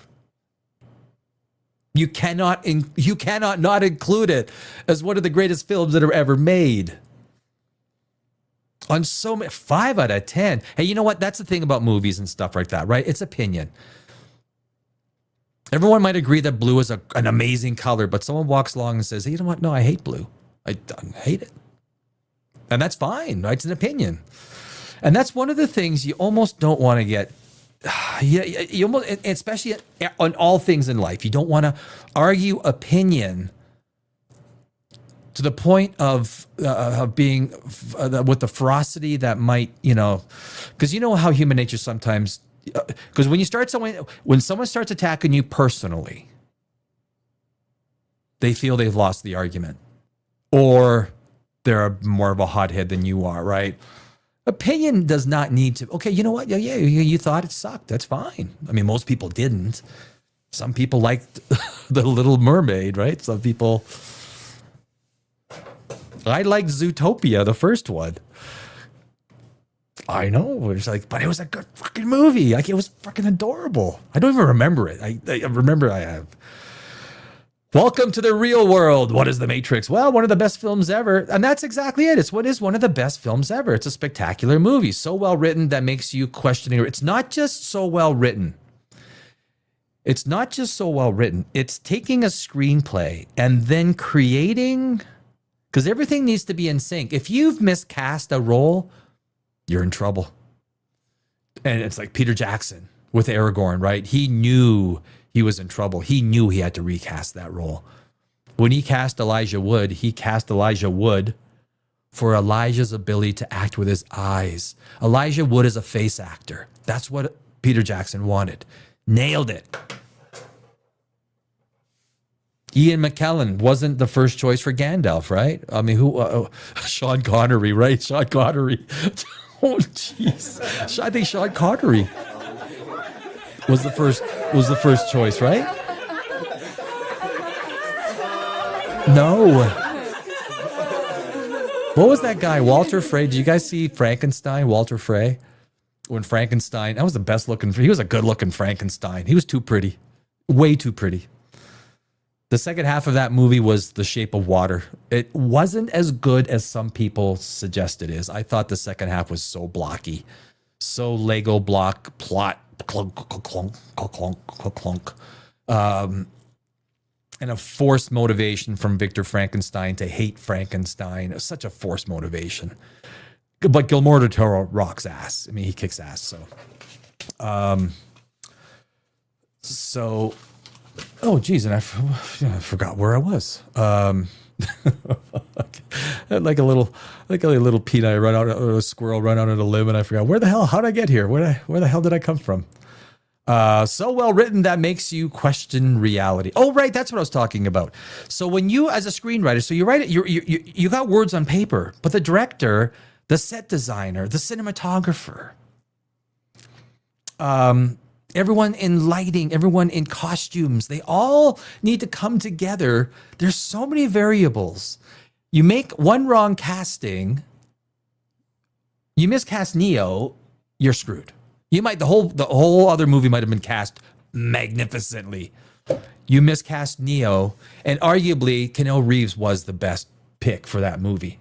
S1: You cannot not include it as one of the greatest films that are ever made. On so many, 5 out of 10. Hey, you know what? That's the thing about movies and stuff like that, right? It's opinion. Everyone might agree that blue is an amazing color, but someone walks along and says, hey, you know what? No, I hate blue. I hate it. And that's fine, right? It's an opinion. And that's one of the things you almost don't want to get. You almost, especially on all things in life, you don't want to argue opinion to the point of being with the ferocity that might, because you know how human nature sometimes. Because when someone starts attacking you personally, they feel they've lost the argument, or they're more of a hothead than you are, right? Opinion does not need to. Okay, you know what? Yeah, you thought it sucked. That's fine. I mean, most people didn't. Some people liked The Little Mermaid, right? Some people. I liked Zootopia, the first one. I know. It's like, but it was a good fucking movie. Like, it was fucking adorable. I don't even remember it. I remember I have. Welcome to the real world. What is The Matrix? Well, one of the best films ever. And that's exactly it. It's what is one of the best films ever. It's a spectacular movie. So well written that makes you questioning. It's not just so well written. It's not just so well written. It's taking a screenplay and then creating, because everything needs to be in sync. If you've miscast a role, you're in trouble. And it's like Peter Jackson with Aragorn, right? He knew he was in trouble. He knew he had to recast that role. When he cast Elijah Wood, he cast Elijah Wood for Elijah's ability to act with his eyes. Elijah Wood is a face actor. That's what Peter Jackson wanted. Nailed it. Ian McKellen wasn't the first choice for Gandalf, right? I mean, who? Sean Connery, right? Sean Connery. Oh, jeez. I think Sean Connery was the first choice, right? No. What was that guy? Walter Frey. Did you guys see Frankenstein? Walter Frey. When Frankenstein, that was the best looking. He was a good looking Frankenstein. He was too pretty, way too pretty. The second half of that movie was The Shape of Water. It wasn't as good as some people suggest it is. I thought the second half was so blocky, so Lego block plot, clunk, clunk, clunk, clunk. and a forced motivation from Victor Frankenstein to hate Frankenstein. It's such a forced motivation. But Guillermo del Toro rocks ass. I mean, he kicks ass. So, oh geez, and I forgot where I was. like a little peanut, I run out, a squirrel run out on a limb, and I forgot how did I get here? Where the hell did I come from? So well written that makes you question reality. Oh, right, that's what I was talking about. So when you, as a screenwriter, so you write it, you got words on paper, but the director, the set designer, the cinematographer, everyone in lighting, everyone in costumes, they all need to come together. There's so many variables. You make one wrong casting, you miscast Neo, you're screwed. You might the whole other movie might have been cast magnificently. You miscast Neo, and arguably Keanu Reeves was the best pick for that movie.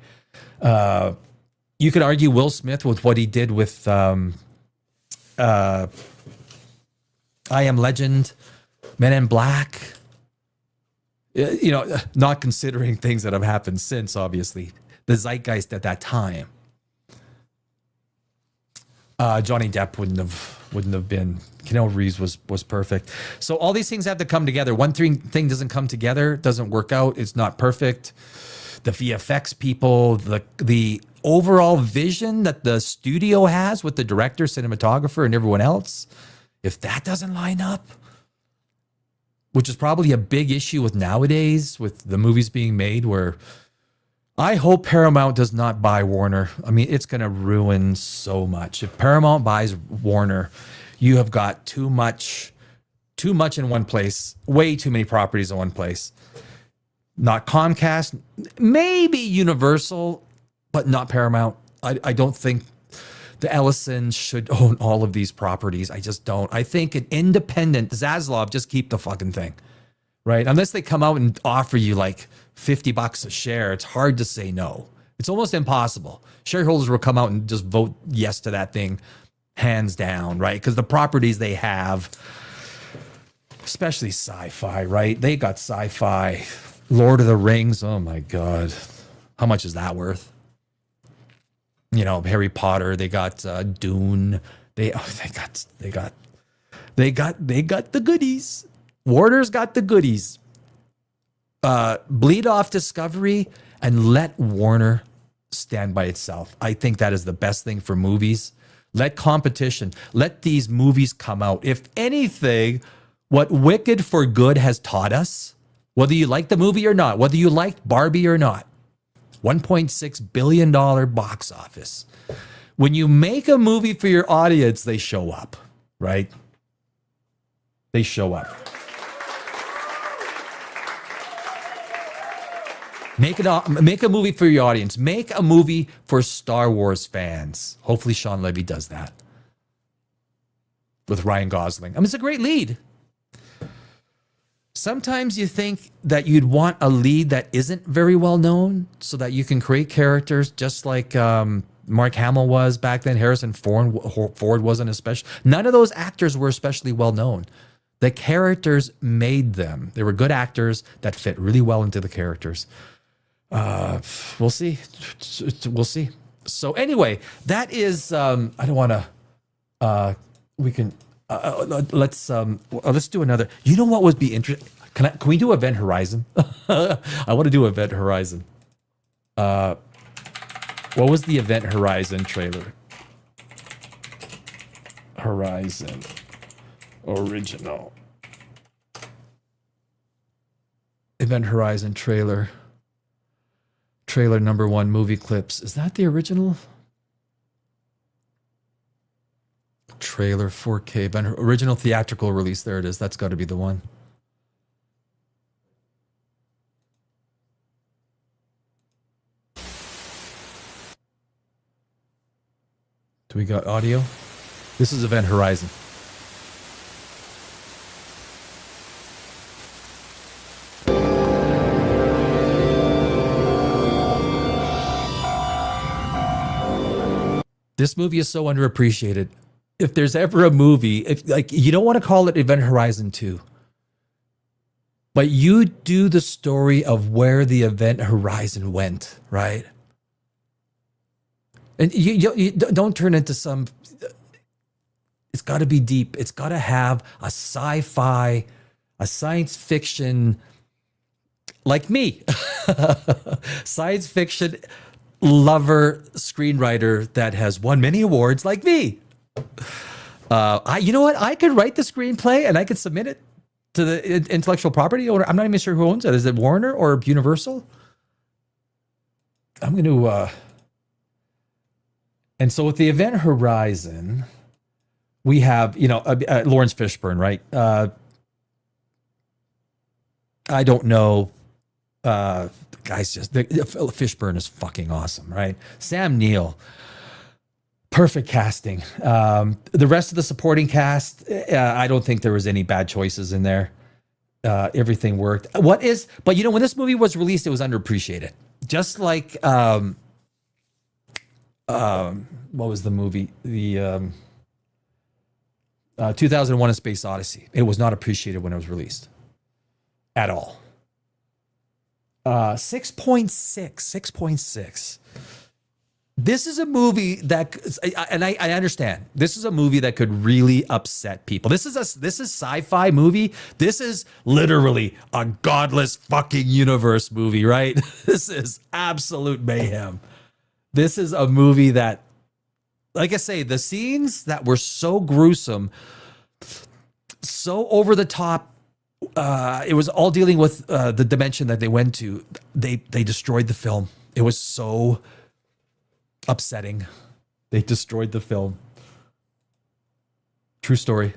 S1: You could argue Will Smith with what he did with I Am Legend, Men in Black. You know, not considering things that have happened since, obviously. The zeitgeist at that time. Johnny Depp wouldn't have been. Keanu Reeves was perfect. So all these things have to come together. One thing doesn't come together, doesn't work out. It's not perfect. The VFX people, the overall vision that the studio has with the director, cinematographer, and everyone else, if that doesn't line up, which is probably a big issue with nowadays with the movies being made, where I hope Paramount does not buy Warner. I mean, it's going to ruin so much. If Paramount buys Warner, you have got too much in one place, way too many properties in one place. Not Comcast, maybe Universal, but not Paramount. I don't think the Ellisons should own all of these properties. I just don't. I think an independent Zaslav, just keep the fucking thing, right? Unless they come out and offer you like $50 a share, it's hard to say no. It's almost impossible. Shareholders will come out and just vote yes to that thing, hands down, right? Because the properties they have, especially Sci-Fi, right? They got Sci-Fi, Lord of the Rings. Oh my God, how much is that worth? You know, Harry Potter. They got Dune. They got the goodies. Warner's got the goodies. Bleed off Discovery and let Warner stand by itself. I think that is the best thing for movies. Let competition. Let these movies come out. If anything, what Wicked for Good has taught us, whether you like the movie or not, whether you liked Barbie or not, $1.6 billion box office. When you make a movie for your audience, they show up, right? They show up. Make a movie for your audience. Make a movie for Star Wars fans. Hopefully Sean Levy does that with Ryan Gosling. I mean, it's a great lead. Sometimes you think that you'd want a lead that isn't very well known so that you can create characters just like Mark Hamill was back then. Harrison Ford wasn't especially. None of those actors were especially well known. The characters made them. They were good actors that fit really well into the characters. We'll see. We'll see. So anyway, that is, I don't want to, we can, let's do another. You know what would be interesting? Can we do Event Horizon? I want to do Event Horizon. What was the Event Horizon trailer? Horizon original. Event Horizon trailer. Trailer number 1, movie clips. Is that the original? Trailer 4K. Original theatrical release. There it is. That's got to be the one. Do we got audio? This is Event Horizon. This movie is so underappreciated. If there's ever a movie, if like you don't want to call it Event Horizon 2. but you do the story of where the event horizon went, right? And you don't turn into some. It's got to be deep. It's got to have a sci-fi, a science fiction, like me, science fiction lover screenwriter that has won many awards, like me. You know what? I could write the screenplay and I could submit it to the intellectual property owner. I'm not even sure who owns it. Is it Warner or Universal? I'm going to. And so with the Event Horizon, we have, Lawrence Fishburne, right? I don't know. The guy's Fishburne is fucking awesome, right? Sam Neill, perfect casting. The rest of the supporting cast, I don't think there was any bad choices in there. Everything worked. But when this movie was released, it was underappreciated. Just like, what was the movie? The 2001: A Space Odyssey. It was not appreciated when it was released at all. 6.6. This is a movie that, and I understand, this is a movie that could really upset people. This is sci-fi movie. This is literally a godless fucking universe movie, right? This is absolute mayhem. This is a movie that, like I say, the scenes that were so gruesome, so over the top, it was all dealing with the dimension that they went to. They destroyed the film. It was so upsetting. They destroyed the film. True story.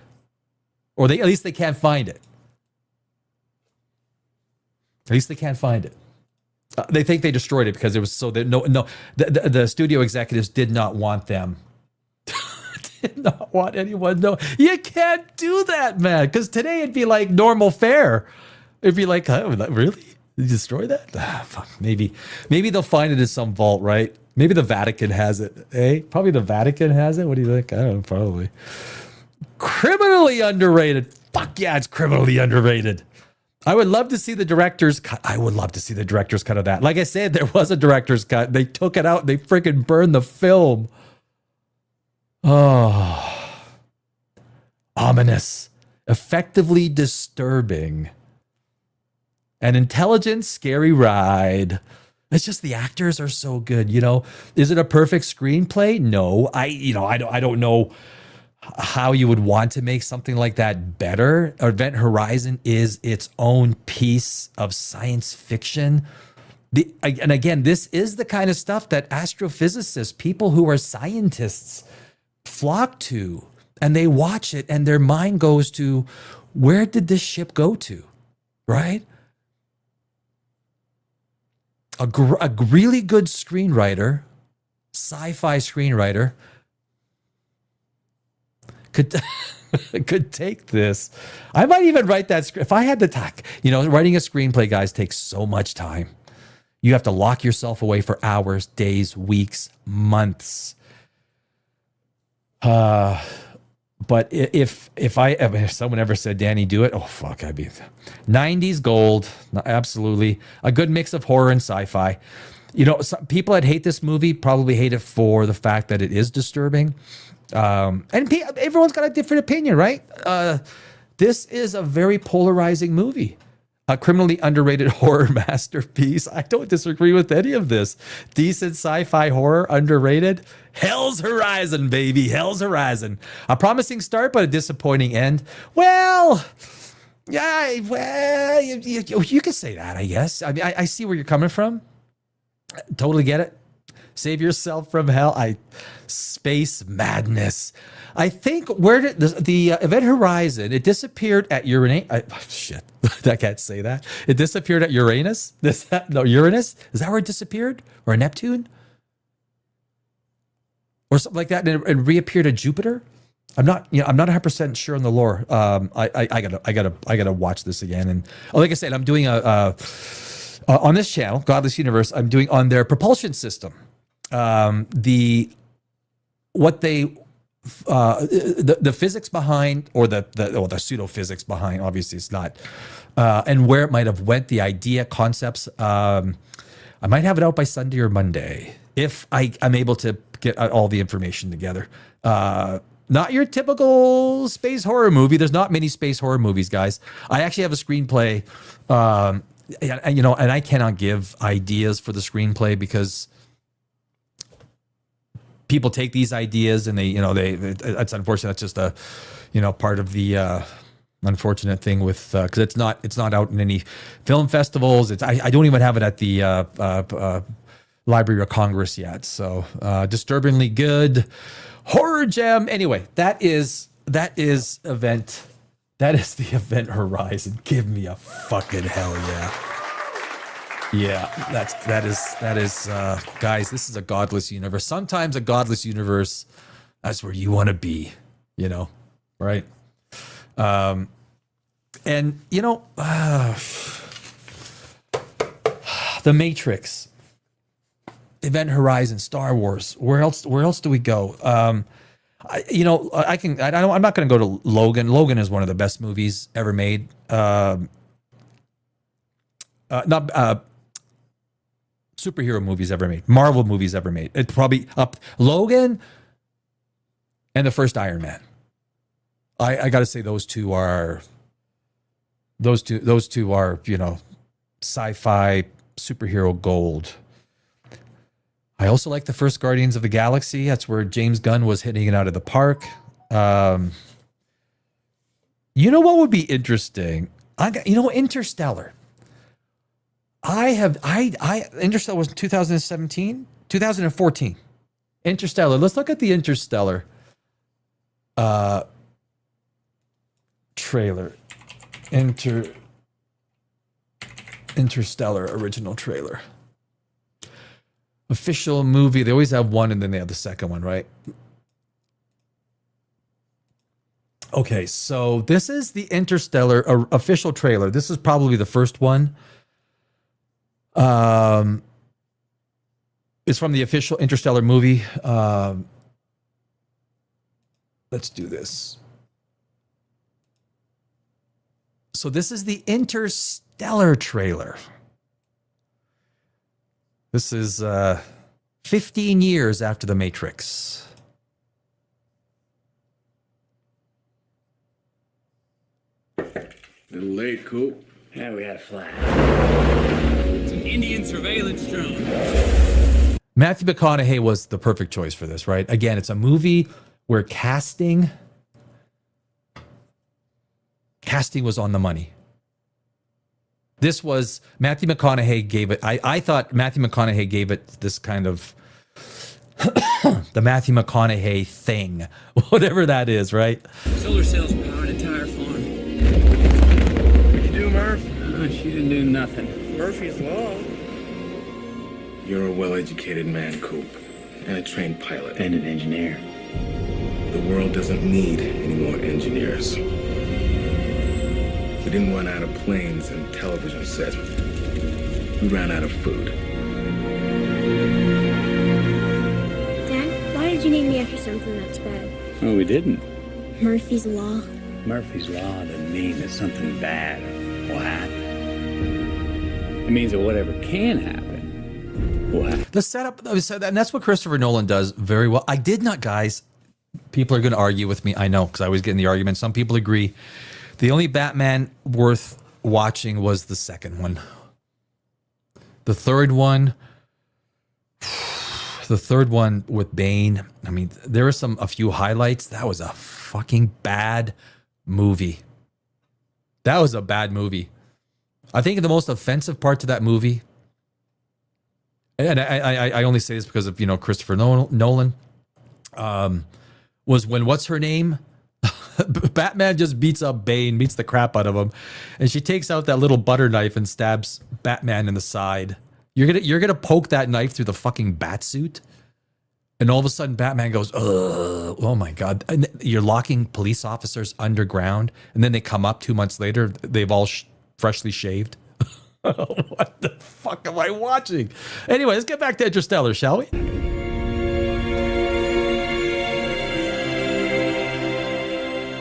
S1: Or at least they can't find it. At least they can't find it. They think they destroyed it because it was so that the studio executives did not want them. Did not want anyone to know. You can't do that, man. Because today it'd be like normal fare. It'd be like, oh, really? You destroy that? Fuck. Maybe they'll find it in some vault, right? Maybe the Vatican has it. Eh? Probably the Vatican has it. What do you think? I don't know. Probably. Criminally underrated. Fuck yeah, it's criminally underrated. I would love to see the director's cut. I would love to see the director's cut of that. Like I said, there was a director's cut. They took it out. They freaking burned the film. Oh. Ominous. Effectively disturbing. An intelligent, scary ride. It's just the actors are so good, Is it a perfect screenplay? No. I don't know how you would want to make something like that better. Event Horizon is its own piece of science fiction. And again, this is the kind of stuff that astrophysicists, people who are scientists, flock to, and they watch it and their mind goes to, where did this ship go to? Right? A really good screenwriter, sci-fi screenwriter, could take this. I might even write that script. If I had to talk, writing a screenplay, guys, takes so much time. You have to lock yourself away for hours, days, weeks, months. But if someone ever said, Danny, do it, oh fuck, I'd be 90s gold. Absolutely. A good mix of horror and sci-fi. Some people that hate this movie probably hate it for the fact that it is disturbing. And everyone's got a different opinion, right? This is a very polarizing movie. A criminally underrated horror masterpiece. I don't disagree with any of this. Decent sci-fi horror, underrated. Hell's Horizon, baby. Hell's Horizon. A promising start, but a disappointing end. Well, yeah, you can say that, I guess. I mean, I see where you're coming from. Totally get it. Save yourself from hell. Space madness. I think where did the Event Horizon, it disappeared at Uranus. Shit, I can't say that. It disappeared at Uranus. Uranus? Is that where it disappeared? Or Neptune? Or something like that, and reappeared at Jupiter? I'm not 100% sure on the lore. I gotta watch this again. And like I said, I'm doing on this channel, Godless Universe, I'm doing on their propulsion system. What they the physics behind, or the pseudo physics behind. Obviously, it's not, and where it might have went, the idea, concepts. I might have it out by Sunday or Monday if I'm able to get all the information together. Not your typical space horror movie. There's not many space horror movies, guys. I actually have a screenplay, and I cannot give ideas for the screenplay because people take these ideas and it's unfortunate. That's just a, part of the unfortunate thing with, because it's not out in any film festivals. I don't even have it at the Library of Congress yet. So disturbingly good horror gem. Anyway, that is event. That is the Event Horizon. Give me a fucking hell yeah. Yeah, that is guys, this is a godless universe. Sometimes a godless universe, that's where you want to be, right? And The Matrix, Event Horizon, Star Wars. Where else do we go? I'm not going to go to Logan. Logan is one of the best movies ever made. Superhero movies ever made, Marvel movies ever made. It's probably up Logan and the first Iron Man. I got to say those two are sci-fi superhero gold. I also like the first Guardians of the Galaxy. That's where James Gunn was hitting it out of the park. You know what would be interesting? Interstellar. Interstellar was 2017, 2014. Interstellar. Let's look at the Interstellar trailer. Interstellar original trailer. Official movie. They always have one and then they have the second one, right? Okay, so this is the Interstellar official trailer. This is probably the first one. It's from the official Interstellar movie. Let's do this. So this is the Interstellar trailer. This is 15 years after The Matrix.
S10: Little late, Coop.
S11: Yeah, we had a flash.
S10: It's an Indian surveillance drone.
S1: Matthew McConaughey was the perfect choice for this, right? Again, it's a movie where casting was on the money. This was Matthew McConaughey gave it. I thought Matthew McConaughey gave it this kind of the Matthew McConaughey thing, whatever that is, right?
S10: Solar cells power an entire farm.
S11: What'd you do, Murph?
S10: She didn't do nothing.
S11: Murphy's Law.
S12: You're a well-educated man, Coop, and a trained pilot.
S11: And an engineer.
S12: The world doesn't need any more engineers. We didn't run out of planes and television sets. We ran out of food.
S13: Dad, why did you name me after something that's bad?
S10: Oh, we didn't.
S13: Murphy's Law.
S11: Murphy's Law doesn't mean that something bad will happen. It means that whatever can happen will happen.
S1: The setup, and that's what Christopher Nolan does very well. I did not, guys. People are going to argue with me. I know, because I was getting the argument. Some people agree. The only Batman worth watching was the second one. The third one with Bane. I mean, there are a few highlights. That was a fucking bad movie. That was a bad movie. I think the most offensive part to that movie, and I only say this because of Christopher Nolan, was when what's her name? Batman just beats up Bane, beats the crap out of him, and she takes out that little butter knife and stabs Batman in the side. You're gonna poke that knife through the fucking bat suit, and all of a sudden Batman goes, "Ugh, oh my god!" And you're locking police officers underground, and then they come up 2 months later. They've all freshly shaved. What the fuck am I watching? Anyway, let's get back to Interstellar, shall we?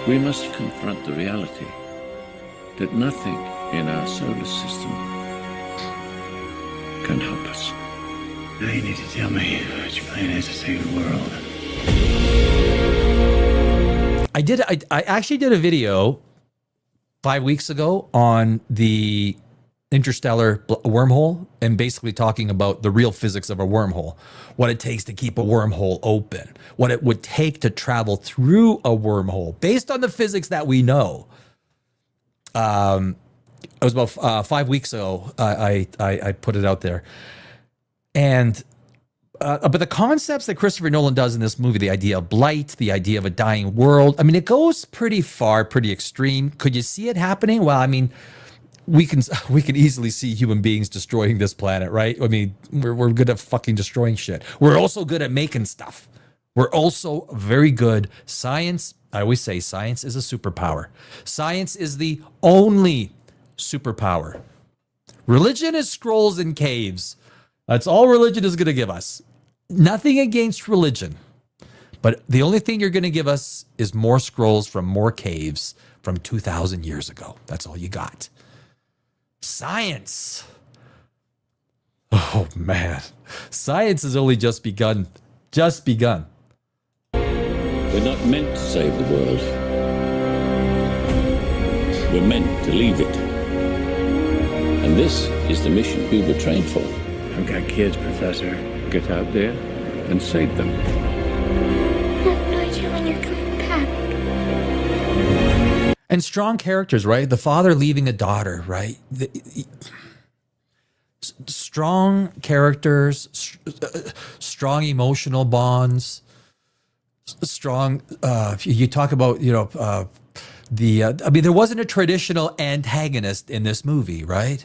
S14: We must confront the reality that nothing in our solar system can help us.
S11: Now you need to tell me what your plan is to save the world.
S1: I actually did a video 5 weeks ago on the interstellar wormhole and basically talking about the real physics of a wormhole, what it takes to keep a wormhole open, what it would take to travel through a wormhole based on the physics that we know. It was about 5 weeks ago. I put it out there, and but the concepts that Christopher Nolan does in this movie, the idea of blight, the idea of a dying world, I mean, it goes pretty far, pretty extreme. Could you see it happening? Well, I mean, we can easily see human beings destroying this planet, right? I mean, we're good at fucking destroying shit. We're also good at making stuff. We're also very good. Science, I always say science is a superpower. Science is the only superpower. Religion is scrolls and caves. That's all religion is going to give us. Nothing against religion. But the only thing you're going to give us is more scrolls from more caves from 2,000 years ago. That's all you got. Science. Oh, man. Science has only just begun. Just begun.
S14: We're not meant to save the world. We're meant to leave it. And this is the mission we were trained for.
S11: I've got kids, Professor.
S14: Get out there and save them.
S13: I have no idea when you're coming back.
S1: And strong characters, right? The father leaving a daughter, right? Strong characters, strong emotional bonds, strong. You talk about, I mean, there wasn't a traditional antagonist in this movie, right?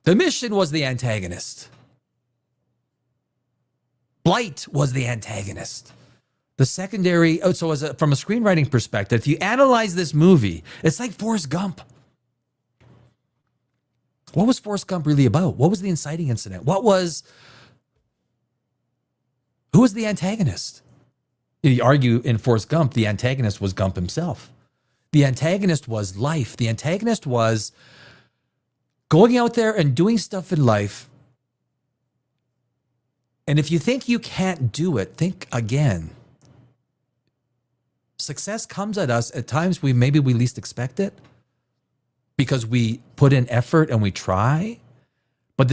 S1: The mission was the antagonist. Blight was the antagonist. The secondary, from a screenwriting perspective, if you analyze this movie, it's like Forrest Gump. What was Forrest Gump really about? What was the inciting incident? Who was the antagonist? You argue in Forrest Gump, the antagonist was Gump himself. The antagonist was life. The antagonist was going out there and doing stuff in life. And if you think you can't do it, think again. Success comes at us at times maybe we least expect it because we put in effort and we try. But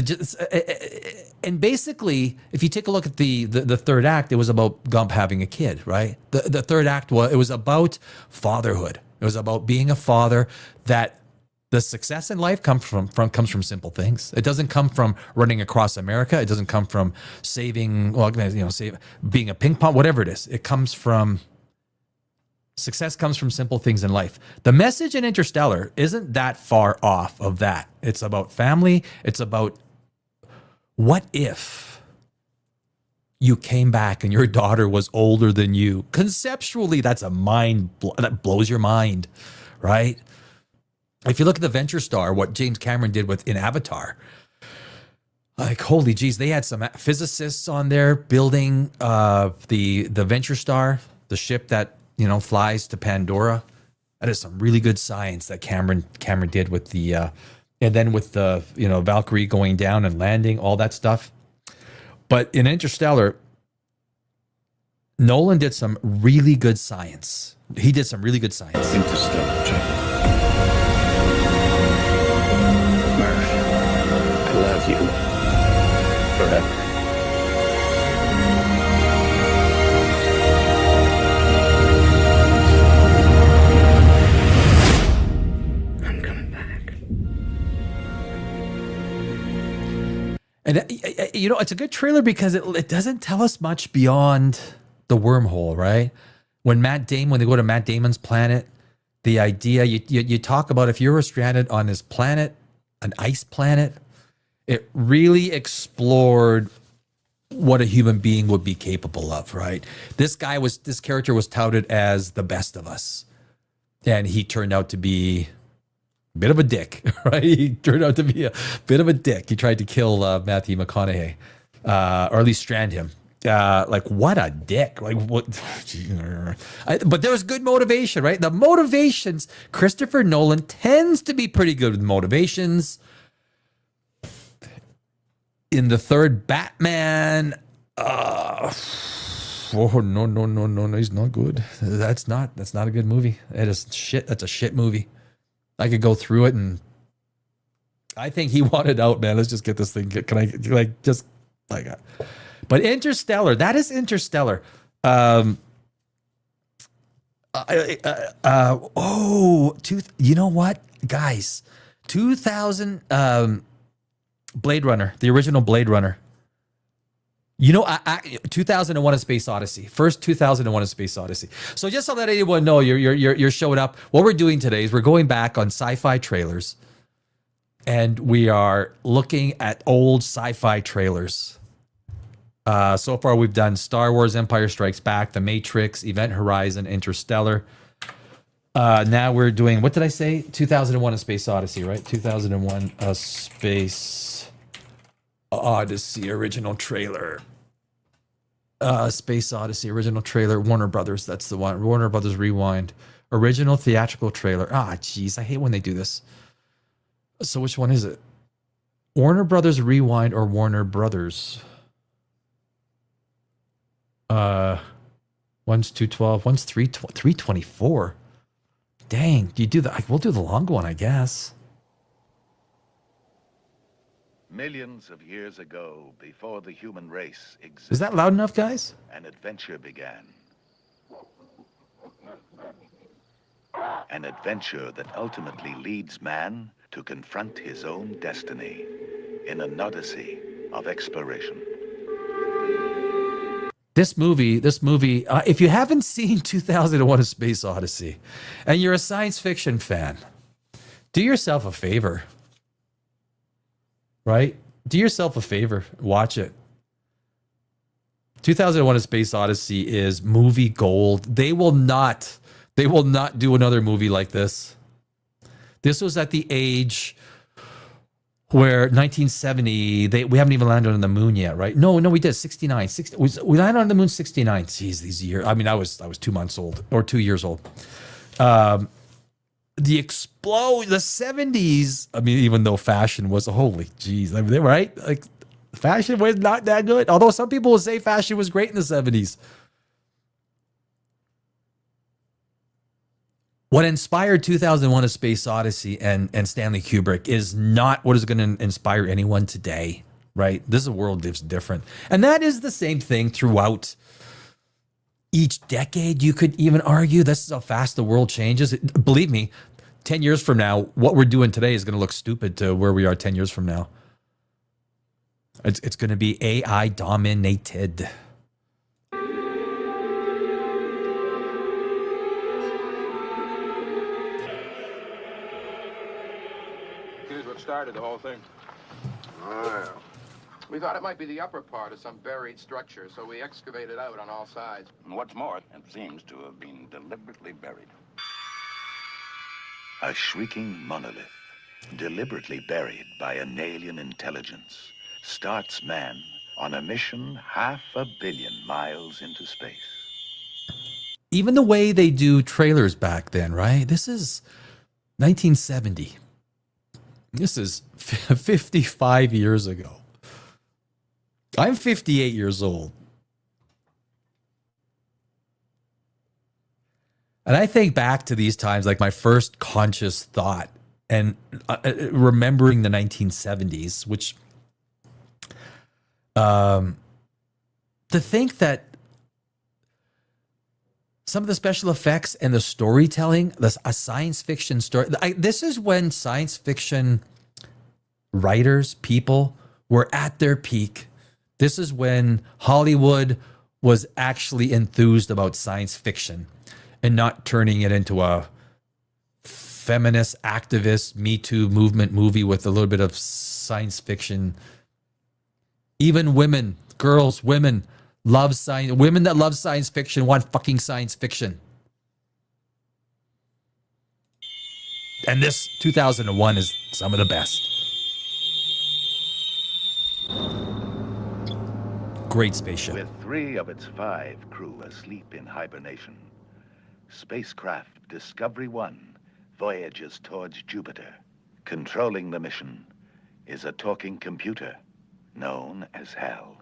S1: and basically, if you take a look at the third act, it was about Gump having a kid, right? The third act was about fatherhood. It was about being a father. That the success in life comes from simple things. It doesn't come from running across America. It doesn't come from being a ping pong, whatever it is. Success comes from simple things in life. The message in Interstellar isn't that far off of that. It's about family. It's about what if you came back and your daughter was older than you. Conceptually, that's that blows your mind, right? If you look at the Venture Star, what James Cameron did in Avatar, like, holy geez, they had some physicists on there building the Venture Star, the ship that flies to Pandora. That is some really good science that Cameron did with the and then with the Valkyrie going down and landing, all that stuff. But in Interstellar, Nolan did some really good science. He did some really good science.
S14: Interstellar travel. I love you forever.
S11: I'm coming back.
S1: And it's a good trailer because it doesn't tell us much beyond the wormhole, right? When they go to Matt Damon's planet, the idea you talk about if you were stranded on this planet, an ice planet, it really explored what a human being would be capable of, right? This character was touted as the best of us. And he turned out to be a bit of a dick, right? He turned out to be a bit of a dick. He tried to kill Matthew McConaughey, or at least strand him. Like, what a dick. Like, what? But there was good motivation, right? The motivations, Christopher Nolan tends to be pretty good with motivations. In the third Batman, oh no, he's not good. That's not a good movie. It is shit. That's a shit movie. I could go through it, and I think he wanted out, man. Let's just get this thing. Can I like just like? But Interstellar, that is Interstellar. You know what, guys? 2000 Blade Runner, the original Blade Runner. You know, 2001: A Space Odyssey. First 2001: A Space Odyssey. So just to let anyone know, you're showing up. What we're doing today is we're going back on sci-fi trailers, and we are looking at old sci-fi trailers. So far, we've done Star Wars: Empire Strikes Back, The Matrix, Event Horizon, Interstellar. Now we're doing, what did I say? 2001: A Space Odyssey, right? 2001: A Space Odyssey original trailer. Space Odyssey original trailer. Warner Brothers, that's the one. Warner Brothers Rewind. Original theatrical trailer. Jeez, I hate when they do this. So which one is it? Warner Brothers Rewind or Warner Brothers? One's 212, one's 324. Dang, you do the, we'll do the long one, I guess.
S15: Millions of years ago, before the human race existed,
S1: Is that loud enough, guys?
S15: an adventure began. An adventure that ultimately leads man to confront his own destiny in an odyssey of exploration.
S1: This movie, if you haven't seen 2001: A Space Odyssey, and you're a science fiction fan, do yourself a favor. Right? Do yourself a favor. Watch it. 2001: A Space Odyssey is movie gold. They will not do another movie like this. This was at the age where 1970, we haven't even landed on the moon yet, right? No, we did. 69. We landed on the moon 69. Jeez, these years. I mean, I was 2 months old or 2 years old. The 70s, I mean, even though fashion was, holy jeez, I mean, right? Like, fashion was not that good. Although some people will say fashion was great in the 70s. What inspired 2001: A Space Odyssey and Stanley Kubrick is not what is going to inspire anyone today, right? This is a world that's different. And that is the same thing throughout each decade. You could even argue this is how fast the world changes. Believe me, 10 years from now, what we're doing today is going to look stupid to where we are 10 years from now. It's going to be AI dominated.
S16: Here's what started the whole thing. Oh, we thought it might be the upper part of some buried structure, so we excavated out on all sides.
S15: And what's more, it seems to have been deliberately buried. A shrieking monolith, deliberately buried by an alien intelligence, starts man on a mission 500 million miles into space.
S1: Even the way they do trailers back then, right? This is 1970. This is 55 years ago. I'm 58 years old. And I think back to these times, like my first conscious thought and remembering the 1970s, which to think that some of the special effects and the storytelling, a science fiction story. This is when science fiction writers, people were at their peak. This is when Hollywood was actually enthused about science fiction and not turning it into a feminist activist Me Too movement movie with a little bit of science fiction. Even women, girls, women love science. Women that love science fiction want fucking science fiction. And this 2001 is some of the best. Great spaceship.
S15: With 3 of its 5 crew asleep in hibernation, spacecraft Discovery 1 voyages towards Jupiter. Controlling the mission is a talking computer known as Hal.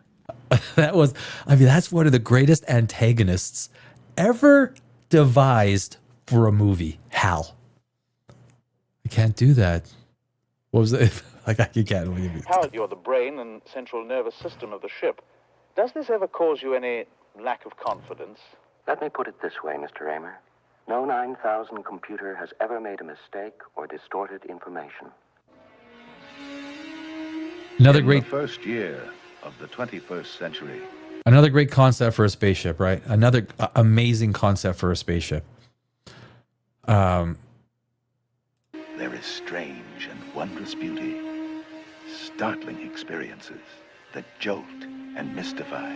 S1: That's one of the greatest antagonists ever devised for a movie. Hal. I can't do that. What was it? You can't.
S17: Hal, you're the brain and central nervous system of the ship. Does this ever cause you any lack of confidence?
S18: Let me put it this way, Mr. Raymer. No 9000 computer has ever made a mistake or distorted information.
S1: Another
S15: In
S1: great
S15: the first year of the 21st century.
S1: Another great concept for a spaceship, right? Another amazing concept for a spaceship.
S15: There is strange and wondrous beauty, startling experiences that jolt and mystify,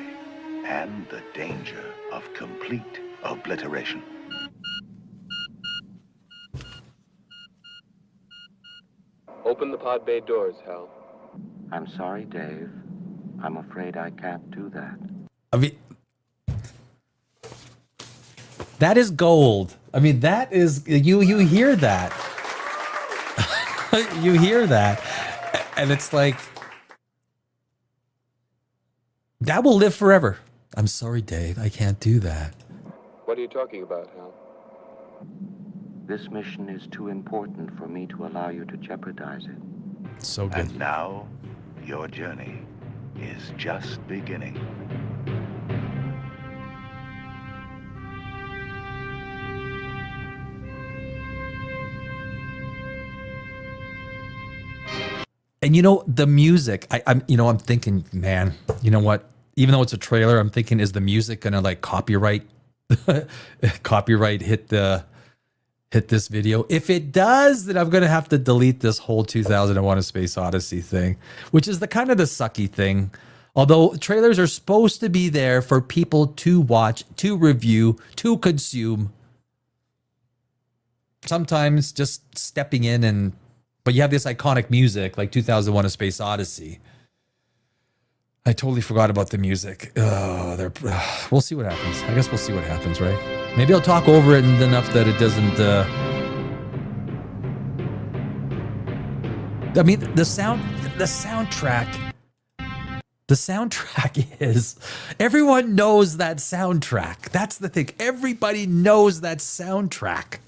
S15: and the danger of complete obliteration.
S16: Open the pod bay doors, Hal.
S18: I'm sorry, Dave. I'm afraid I can't do that.
S1: I mean, that is gold. I mean, that is, you hear that. You hear that. And it's like, that will live forever. I'm sorry, Dave. I can't do that.
S16: What are you talking about, Hal?
S18: This mission is too important for me to allow you to jeopardize it.
S1: So good.
S15: And now, your journey is just beginning.
S1: And the music, I'm thinking, man, you know what? Even though it's a trailer, I'm thinking, is the music gonna like copyright hit this video? If it does, then I'm gonna have to delete this whole 2001: A Space Odyssey thing, which is the kind of the sucky thing. Although trailers are supposed to be there for people to watch, to review, to consume. Sometimes just stepping in but you have this iconic music like 2001: A Space Odyssey. I totally forgot about the music. We'll see what happens. I guess we'll see what happens, right? Maybe I'll talk over it enough that it doesn't. I mean, the soundtrack is. Everyone knows that soundtrack. That's the thing. Everybody knows that soundtrack.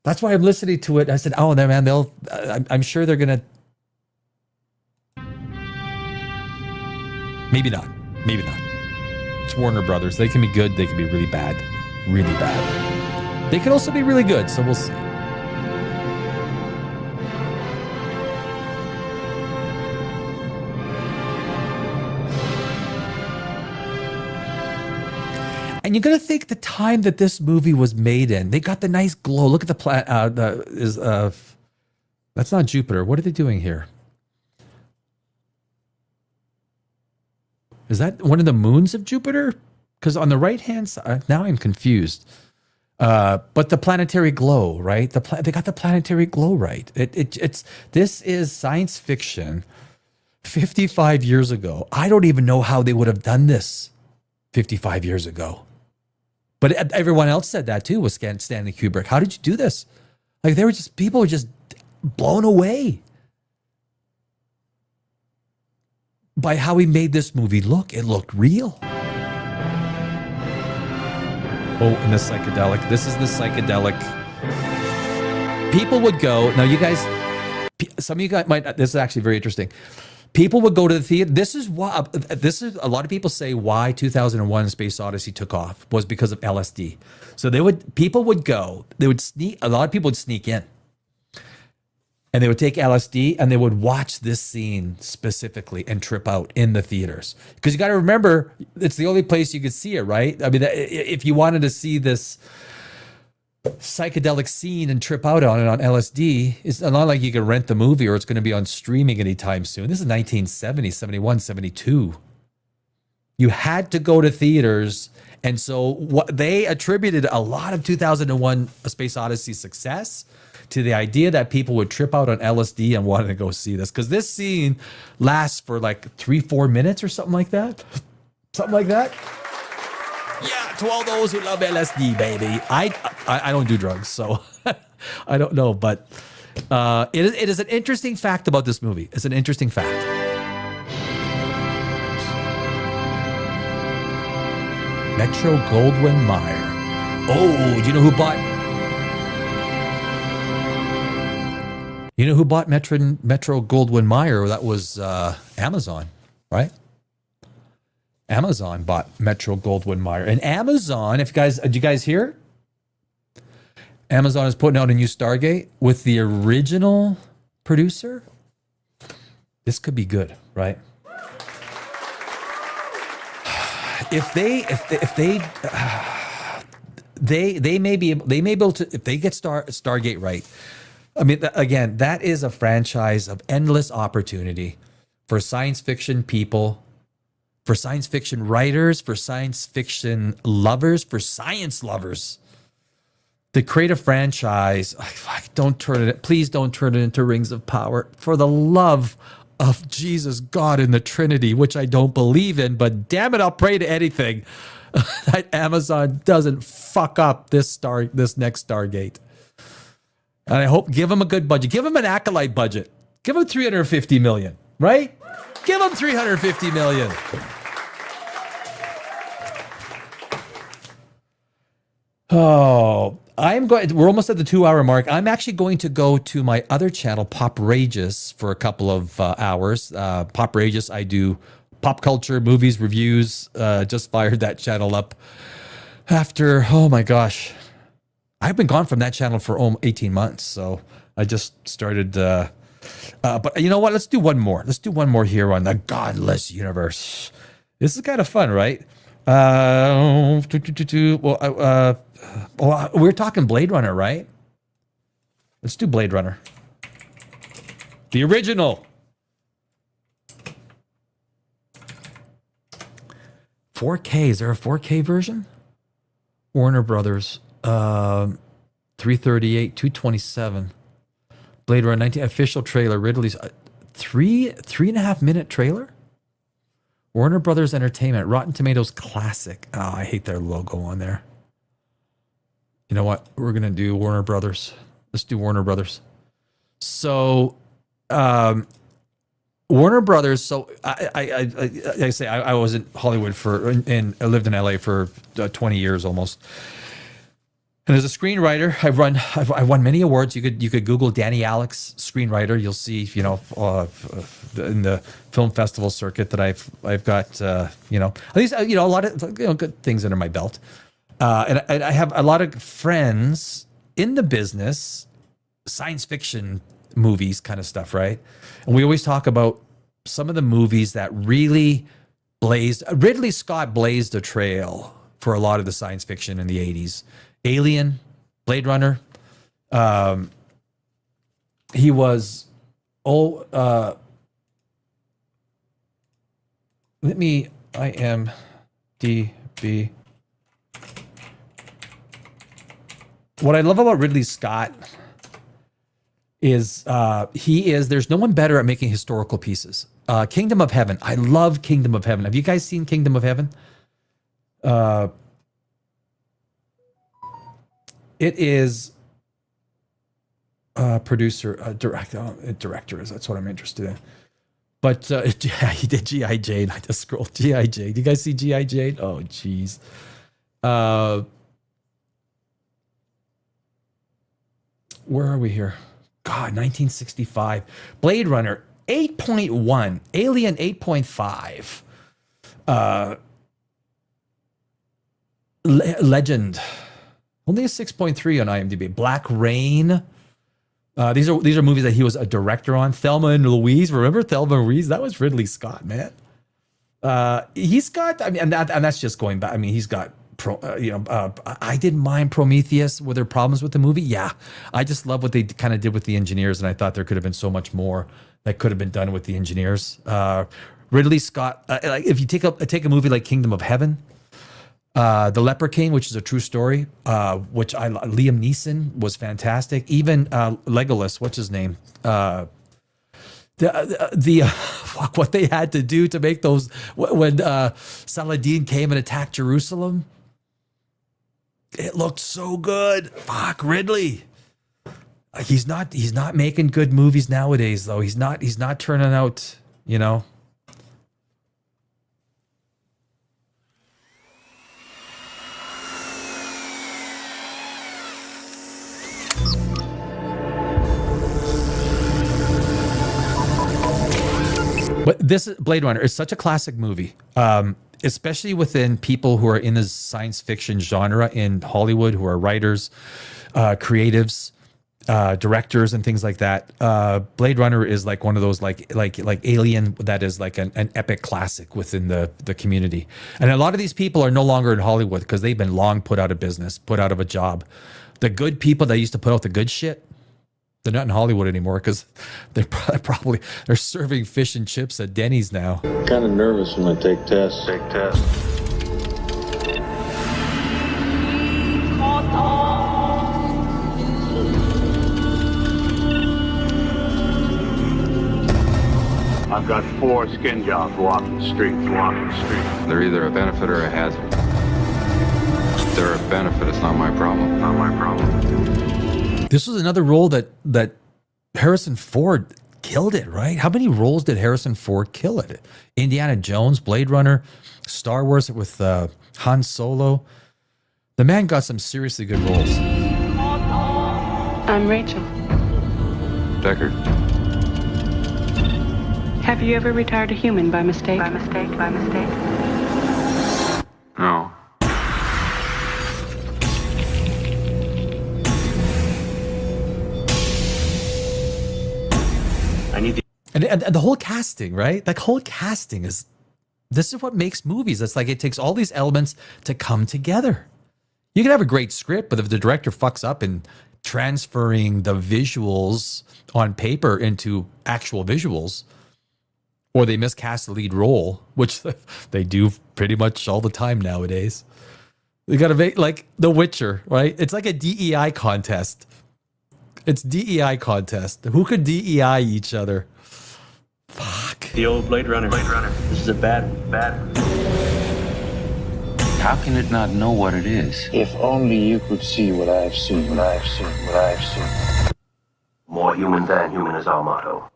S1: That's why I'm listening to it. I said, "Oh, man, I'm sure they're gonna." Maybe not. Maybe not. It's Warner Brothers. They can be good. They can be really bad. Really bad. They can also be really good. So we'll see. And you got to think the time that this movie was made in. They got the nice glow. Look at the planet. That's not Jupiter. What are they doing here? Is that one of the moons of Jupiter? Because on the right-hand side, now I'm confused. But the planetary glow, right? They got the planetary glow right. This is science fiction 55 years ago. I don't even know how they would have done this 55 years ago. But everyone else said that too, was Stanley Kubrick. How did you do this? Like people were just blown away by how he made this movie look. It looked real. Oh, and the psychedelic. This is the psychedelic. People would go. Now, you guys, some of you guys might. This is actually very interesting. People would go to the theater. This is a lot of people say why 2001: Space Odyssey took off was because of LSD. So people would go. They would sneak. A lot of people would sneak in. And they would take LSD and they would watch this scene specifically and trip out in the theaters. Because you got to remember, it's the only place you could see it, right? I mean, if you wanted to see this psychedelic scene and trip out on it on LSD, it's not like you can rent the movie or it's going to be on streaming anytime soon. This is 1970, 71, 72. You had to go to theaters. And so what they attributed a lot of 2001: A Space Odyssey success to the idea that people would trip out on LSD and wanted to go see this. Because this scene lasts for like 3-4 minutes or something like that. Something like that. Yeah, to all those who love LSD, baby. I don't do drugs, so I don't know. But it is an interesting fact about this movie. It's an interesting fact. Metro Goldwyn Mayer. Oh, do you know who bought? You know who bought Metro Goldwyn Mayer? That was Amazon, right? Amazon bought Metro Goldwyn Mayer. And Amazon, did you guys hear? Amazon is putting out a new Stargate with the original producer. This could be good, right? If they may be able to, if they get Stargate right. I mean, again, that is a franchise of endless opportunity for science fiction people, for science fiction writers, for science fiction lovers, for science lovers. To create a franchise, please don't turn it into Rings of Power. For the love of Jesus, God, and the Trinity, which I don't believe in, but damn it, I'll pray to anything that Amazon doesn't fuck up this next Stargate. And I hope, give them a good budget. Give them an Acolyte budget. Give them $350 million, right? Give them $350 million. Oh, we're almost at the 2-hour mark. I'm actually going to go to my other channel, Pop Rageous, for a couple of hours. Pop Rageous, I do pop culture, movies, reviews. Just fired that channel up after, oh my gosh. I've been gone from that channel for 18 months. So I just started, but you know what? Let's do one more. Let's do one more here on the Godless Universe. This is kind of fun, right? We're talking Blade Runner, right? Let's do Blade Runner. The original. 4K. Is there a 4K version? Warner Brothers. 338, 227. Blade Runner 19 official trailer. Ridley's 3.5 minute trailer. Warner Brothers Entertainment, Rotten Tomatoes Classic. Oh, I hate their logo on there. You know what? We're gonna do Warner Brothers. Let's do Warner Brothers. So, Warner Brothers. So I say I was in Hollywood and I lived in LA for 20 years almost. And as a screenwriter, I've won many awards. You could Google Danny Alex screenwriter. You'll see, in the film festival circuit that I've got, at least a lot of good things under my belt. And I have a lot of friends in the business, science fiction movies kind of stuff, right? And we always talk about some of the movies that really Ridley Scott blazed a trail for a lot of the science fiction in the 80s. Alien, Blade Runner. He was IMDb. What I love about Ridley Scott is there's no one better at making historical pieces. Kingdom of Heaven. I love Kingdom of Heaven. Have you guys seen Kingdom of Heaven? It is director is that's what I'm interested in. But yeah, he did G.I. Jane. I just scrolled G.I. Jane. Do you guys see G.I. Jane? Oh, geez. Where are we here? God, 1965. Blade Runner 8.1. Alien 8.5. Legend. Only a 6.3 on IMDb. Black Rain. These are movies that he was a director on. Thelma and Louise. Remember Thelma and Louise? That was Ridley Scott, man. He's got. I mean, and that's just going back. I mean, he's got. I didn't mind Prometheus. Were there problems with the movie? Yeah, I just love what they kind of did with the engineers, and I thought there could have been so much more that could have been done with the engineers. Ridley Scott. Like if you take a movie like Kingdom of Heaven. The Leper King, which is a true story, which Liam Neeson was fantastic. Even Legolas, what's his name? Fuck, what they had to do to make those when Saladin came and attacked Jerusalem. It looked so good. Fuck, Ridley. He's not making good movies nowadays though. He's not turning out, you know. But this Blade Runner is such a classic movie, especially within people who are in the science fiction genre in Hollywood, who are writers, creatives, directors, and things like that. Blade Runner is like one of those like Alien that is like an epic classic within the community. And a lot of these people are no longer in Hollywood because they've been long put out of business, put out of a job. The good people that used to put out the good shit, they're not in Hollywood anymore because they're serving fish and chips at Denny's now.
S7: Kind of nervous when I take tests.
S19: I've got 4 skin jobs walking the streets.
S12: They're either a benefit or a hazard. If they're a benefit, it's not my problem.
S1: This was another role that Harrison Ford killed it, right? How many roles did Harrison Ford kill it? Indiana Jones, Blade Runner, Star Wars with Han Solo. The man got some seriously good roles.
S8: I'm Rachel.
S12: Deckard.
S8: Have you ever retired a human by mistake?
S12: No.
S1: And the whole casting, right? Like whole casting this is what makes movies. It's like it takes all these elements to come together. You can have a great script, but if the director fucks up in transferring the visuals on paper into actual visuals, or they miscast the lead role, which they do pretty much all the time nowadays. You got to make like The Witcher, right? It's like a DEI contest. It's DEI contest. Who could DEI each other? Fuck.
S20: The old Blade Runner. This is a bad one.
S18: How can it not know what it is?
S9: If only you could see what I've seen.
S18: More human than human is our motto.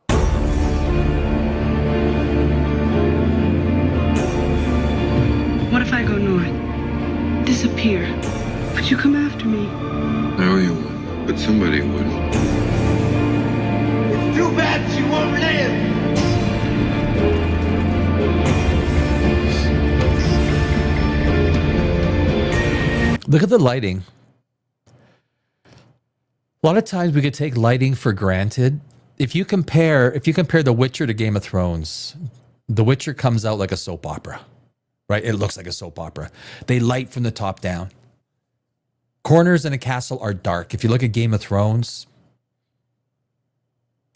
S8: What if I go north? Disappear. Would you come after me?
S12: No, you wouldn't. But somebody would.
S3: It's too bad she won't live.
S1: Look at the lighting. A lot of times we could take lighting for granted. If you compare The Witcher to Game of Thrones, The Witcher comes out like a soap opera, right? It looks like a soap opera. They light from the top down. Corners in a castle are dark. If you look at Game of Thrones,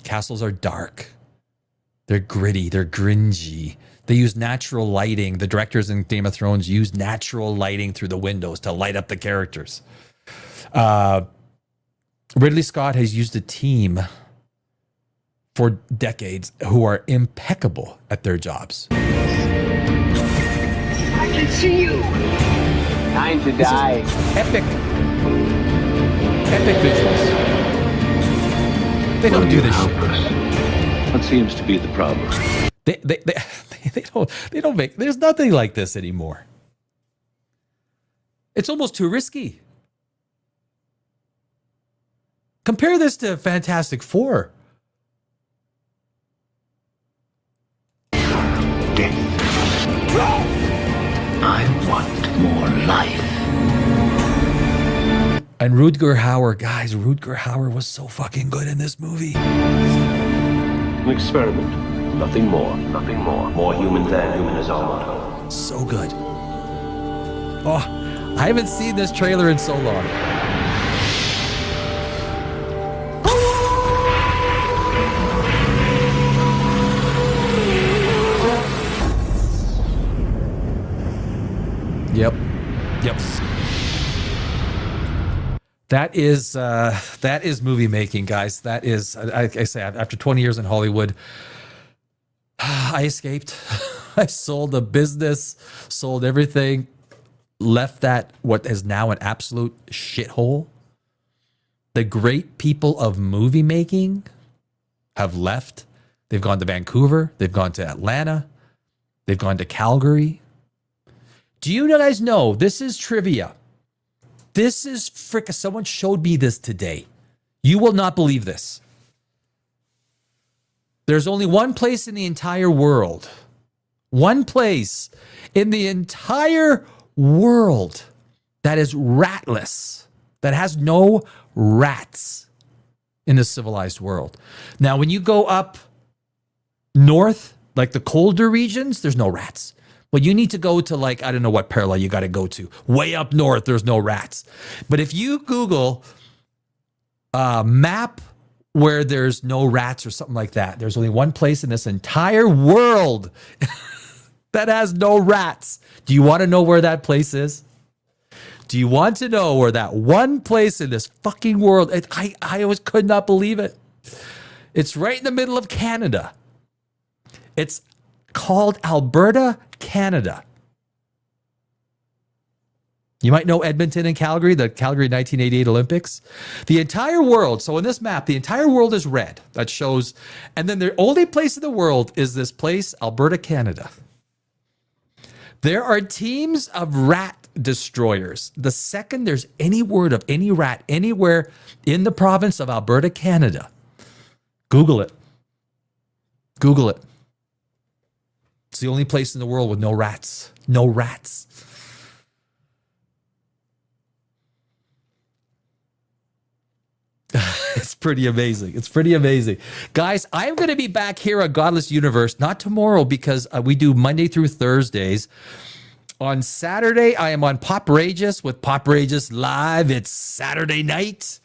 S1: castles are dark. They're gritty. They're gringy. They use natural lighting. The directors in Game of Thrones use natural lighting through the windows to light up the characters. Ridley Scott has used a team for decades who are impeccable at their jobs.
S3: I can see you.
S5: Time to die.
S1: Epic visuals. They don't do this shit.
S20: What seems to be the problem?
S1: They don't make, there's nothing like this anymore. It's almost too risky. Compare this to Fantastic Four.
S9: I want more life.
S1: And Rutger Hauer, guys, Rutger Hauer was so fucking good in this movie.
S18: An experiment. Nothing more. More human than human is our motto.
S1: So good. Oh, I haven't seen this trailer in so long. Yep. That is movie making, guys. That is, I say, after 20 years in Hollywood, I escaped. I sold a business, sold everything, left that what is now an absolute shithole. The great people of movie making have left. They've gone to Vancouver. They've gone to Atlanta. They've gone to Calgary. Do you guys know, this is trivia. This is someone showed me this today. You will not believe this. There's only one place in the entire world, that is ratless, that has no rats in the civilized world. Now, when you go up north, like the colder regions, there's no rats. But you need to go to, like, I don't know what parallel you got to go to. Way up north, there's no rats. But if you Google map where there's no rats or something like that, there's only one place in this entire world that has no rats. Do you want to know where that place is? Do you want to know where that one place in this fucking world? I always could not believe it. It's right in the middle of Canada. It's called Alberta, Canada. You might know Edmonton and Calgary, the Calgary 1988 Olympics. The entire world, so in this map, the entire world is red. That shows, and then the only place in the world is this place, Alberta, Canada. There are teams of rat destroyers. The second there's any word of any rat anywhere in the province of Alberta, Canada, Google it. Google it. It's the only place in the world with no rats. No rats. It's pretty amazing. It's pretty amazing. Guys, I'm going to be back here on Godless Universe, not tomorrow because we do Monday through Thursdays. On Saturday, I am on Poprageous with Poprageous Live. It's Saturday night.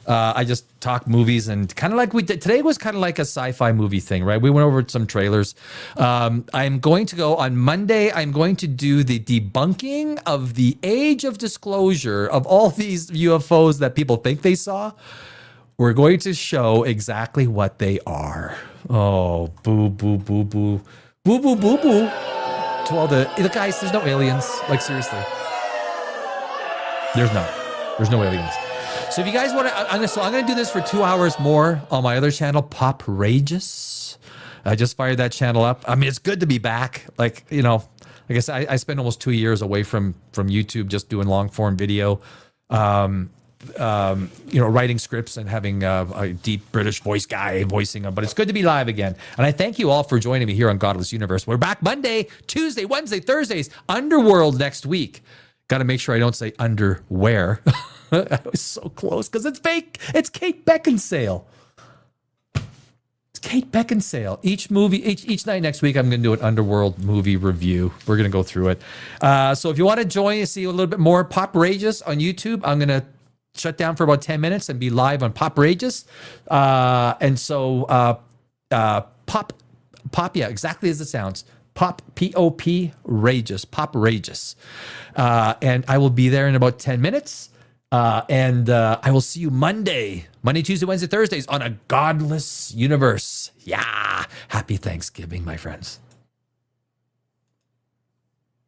S1: I just talk movies and kind of like we did. Today was kind of like a sci-fi movie thing, right? We went over some trailers. I'm going to go on Monday. I'm going to do the debunking of the age of disclosure of all these UFOs that people think they saw. We're going to show exactly what they are. Oh, boo, boo, boo, boo. Boo, boo, boo, boo. To all the guys, there's no aliens. Like, seriously. There's not. There's no aliens. So if you guys want to, I'm going to do this for 2 hours more on my other channel, Poprageous. I just fired that channel up. I mean, it's good to be back. Like, you know, like I said, I spent almost 2 years away from YouTube just doing long form video. You know, writing scripts and having a deep British voice guy voicing them. But it's good to be live again. And I thank you all for joining me here on Godless Universe. We're back Monday, Tuesday, Wednesday, Thursdays, Underworld next week. Got to make sure I don't say underwear. I was so close because it's fake. It's Kate Beckinsale. It's Kate Beckinsale. Each movie, each night next week, I'm going to do an Underworld movie review. We're going to go through it. So if you want to join and see a little bit more Poprageous on YouTube, I'm going to shut down for about 10 minutes and be live on Poprageous. And so Pop, yeah, exactly as it sounds. Pop, P-O-P, Rageous, Poprageous. And I will be there in about 10 minutes. And I will see you Monday, Tuesday, Wednesday, Thursdays on a Godless Universe. Yeah. Happy Thanksgiving, my friends.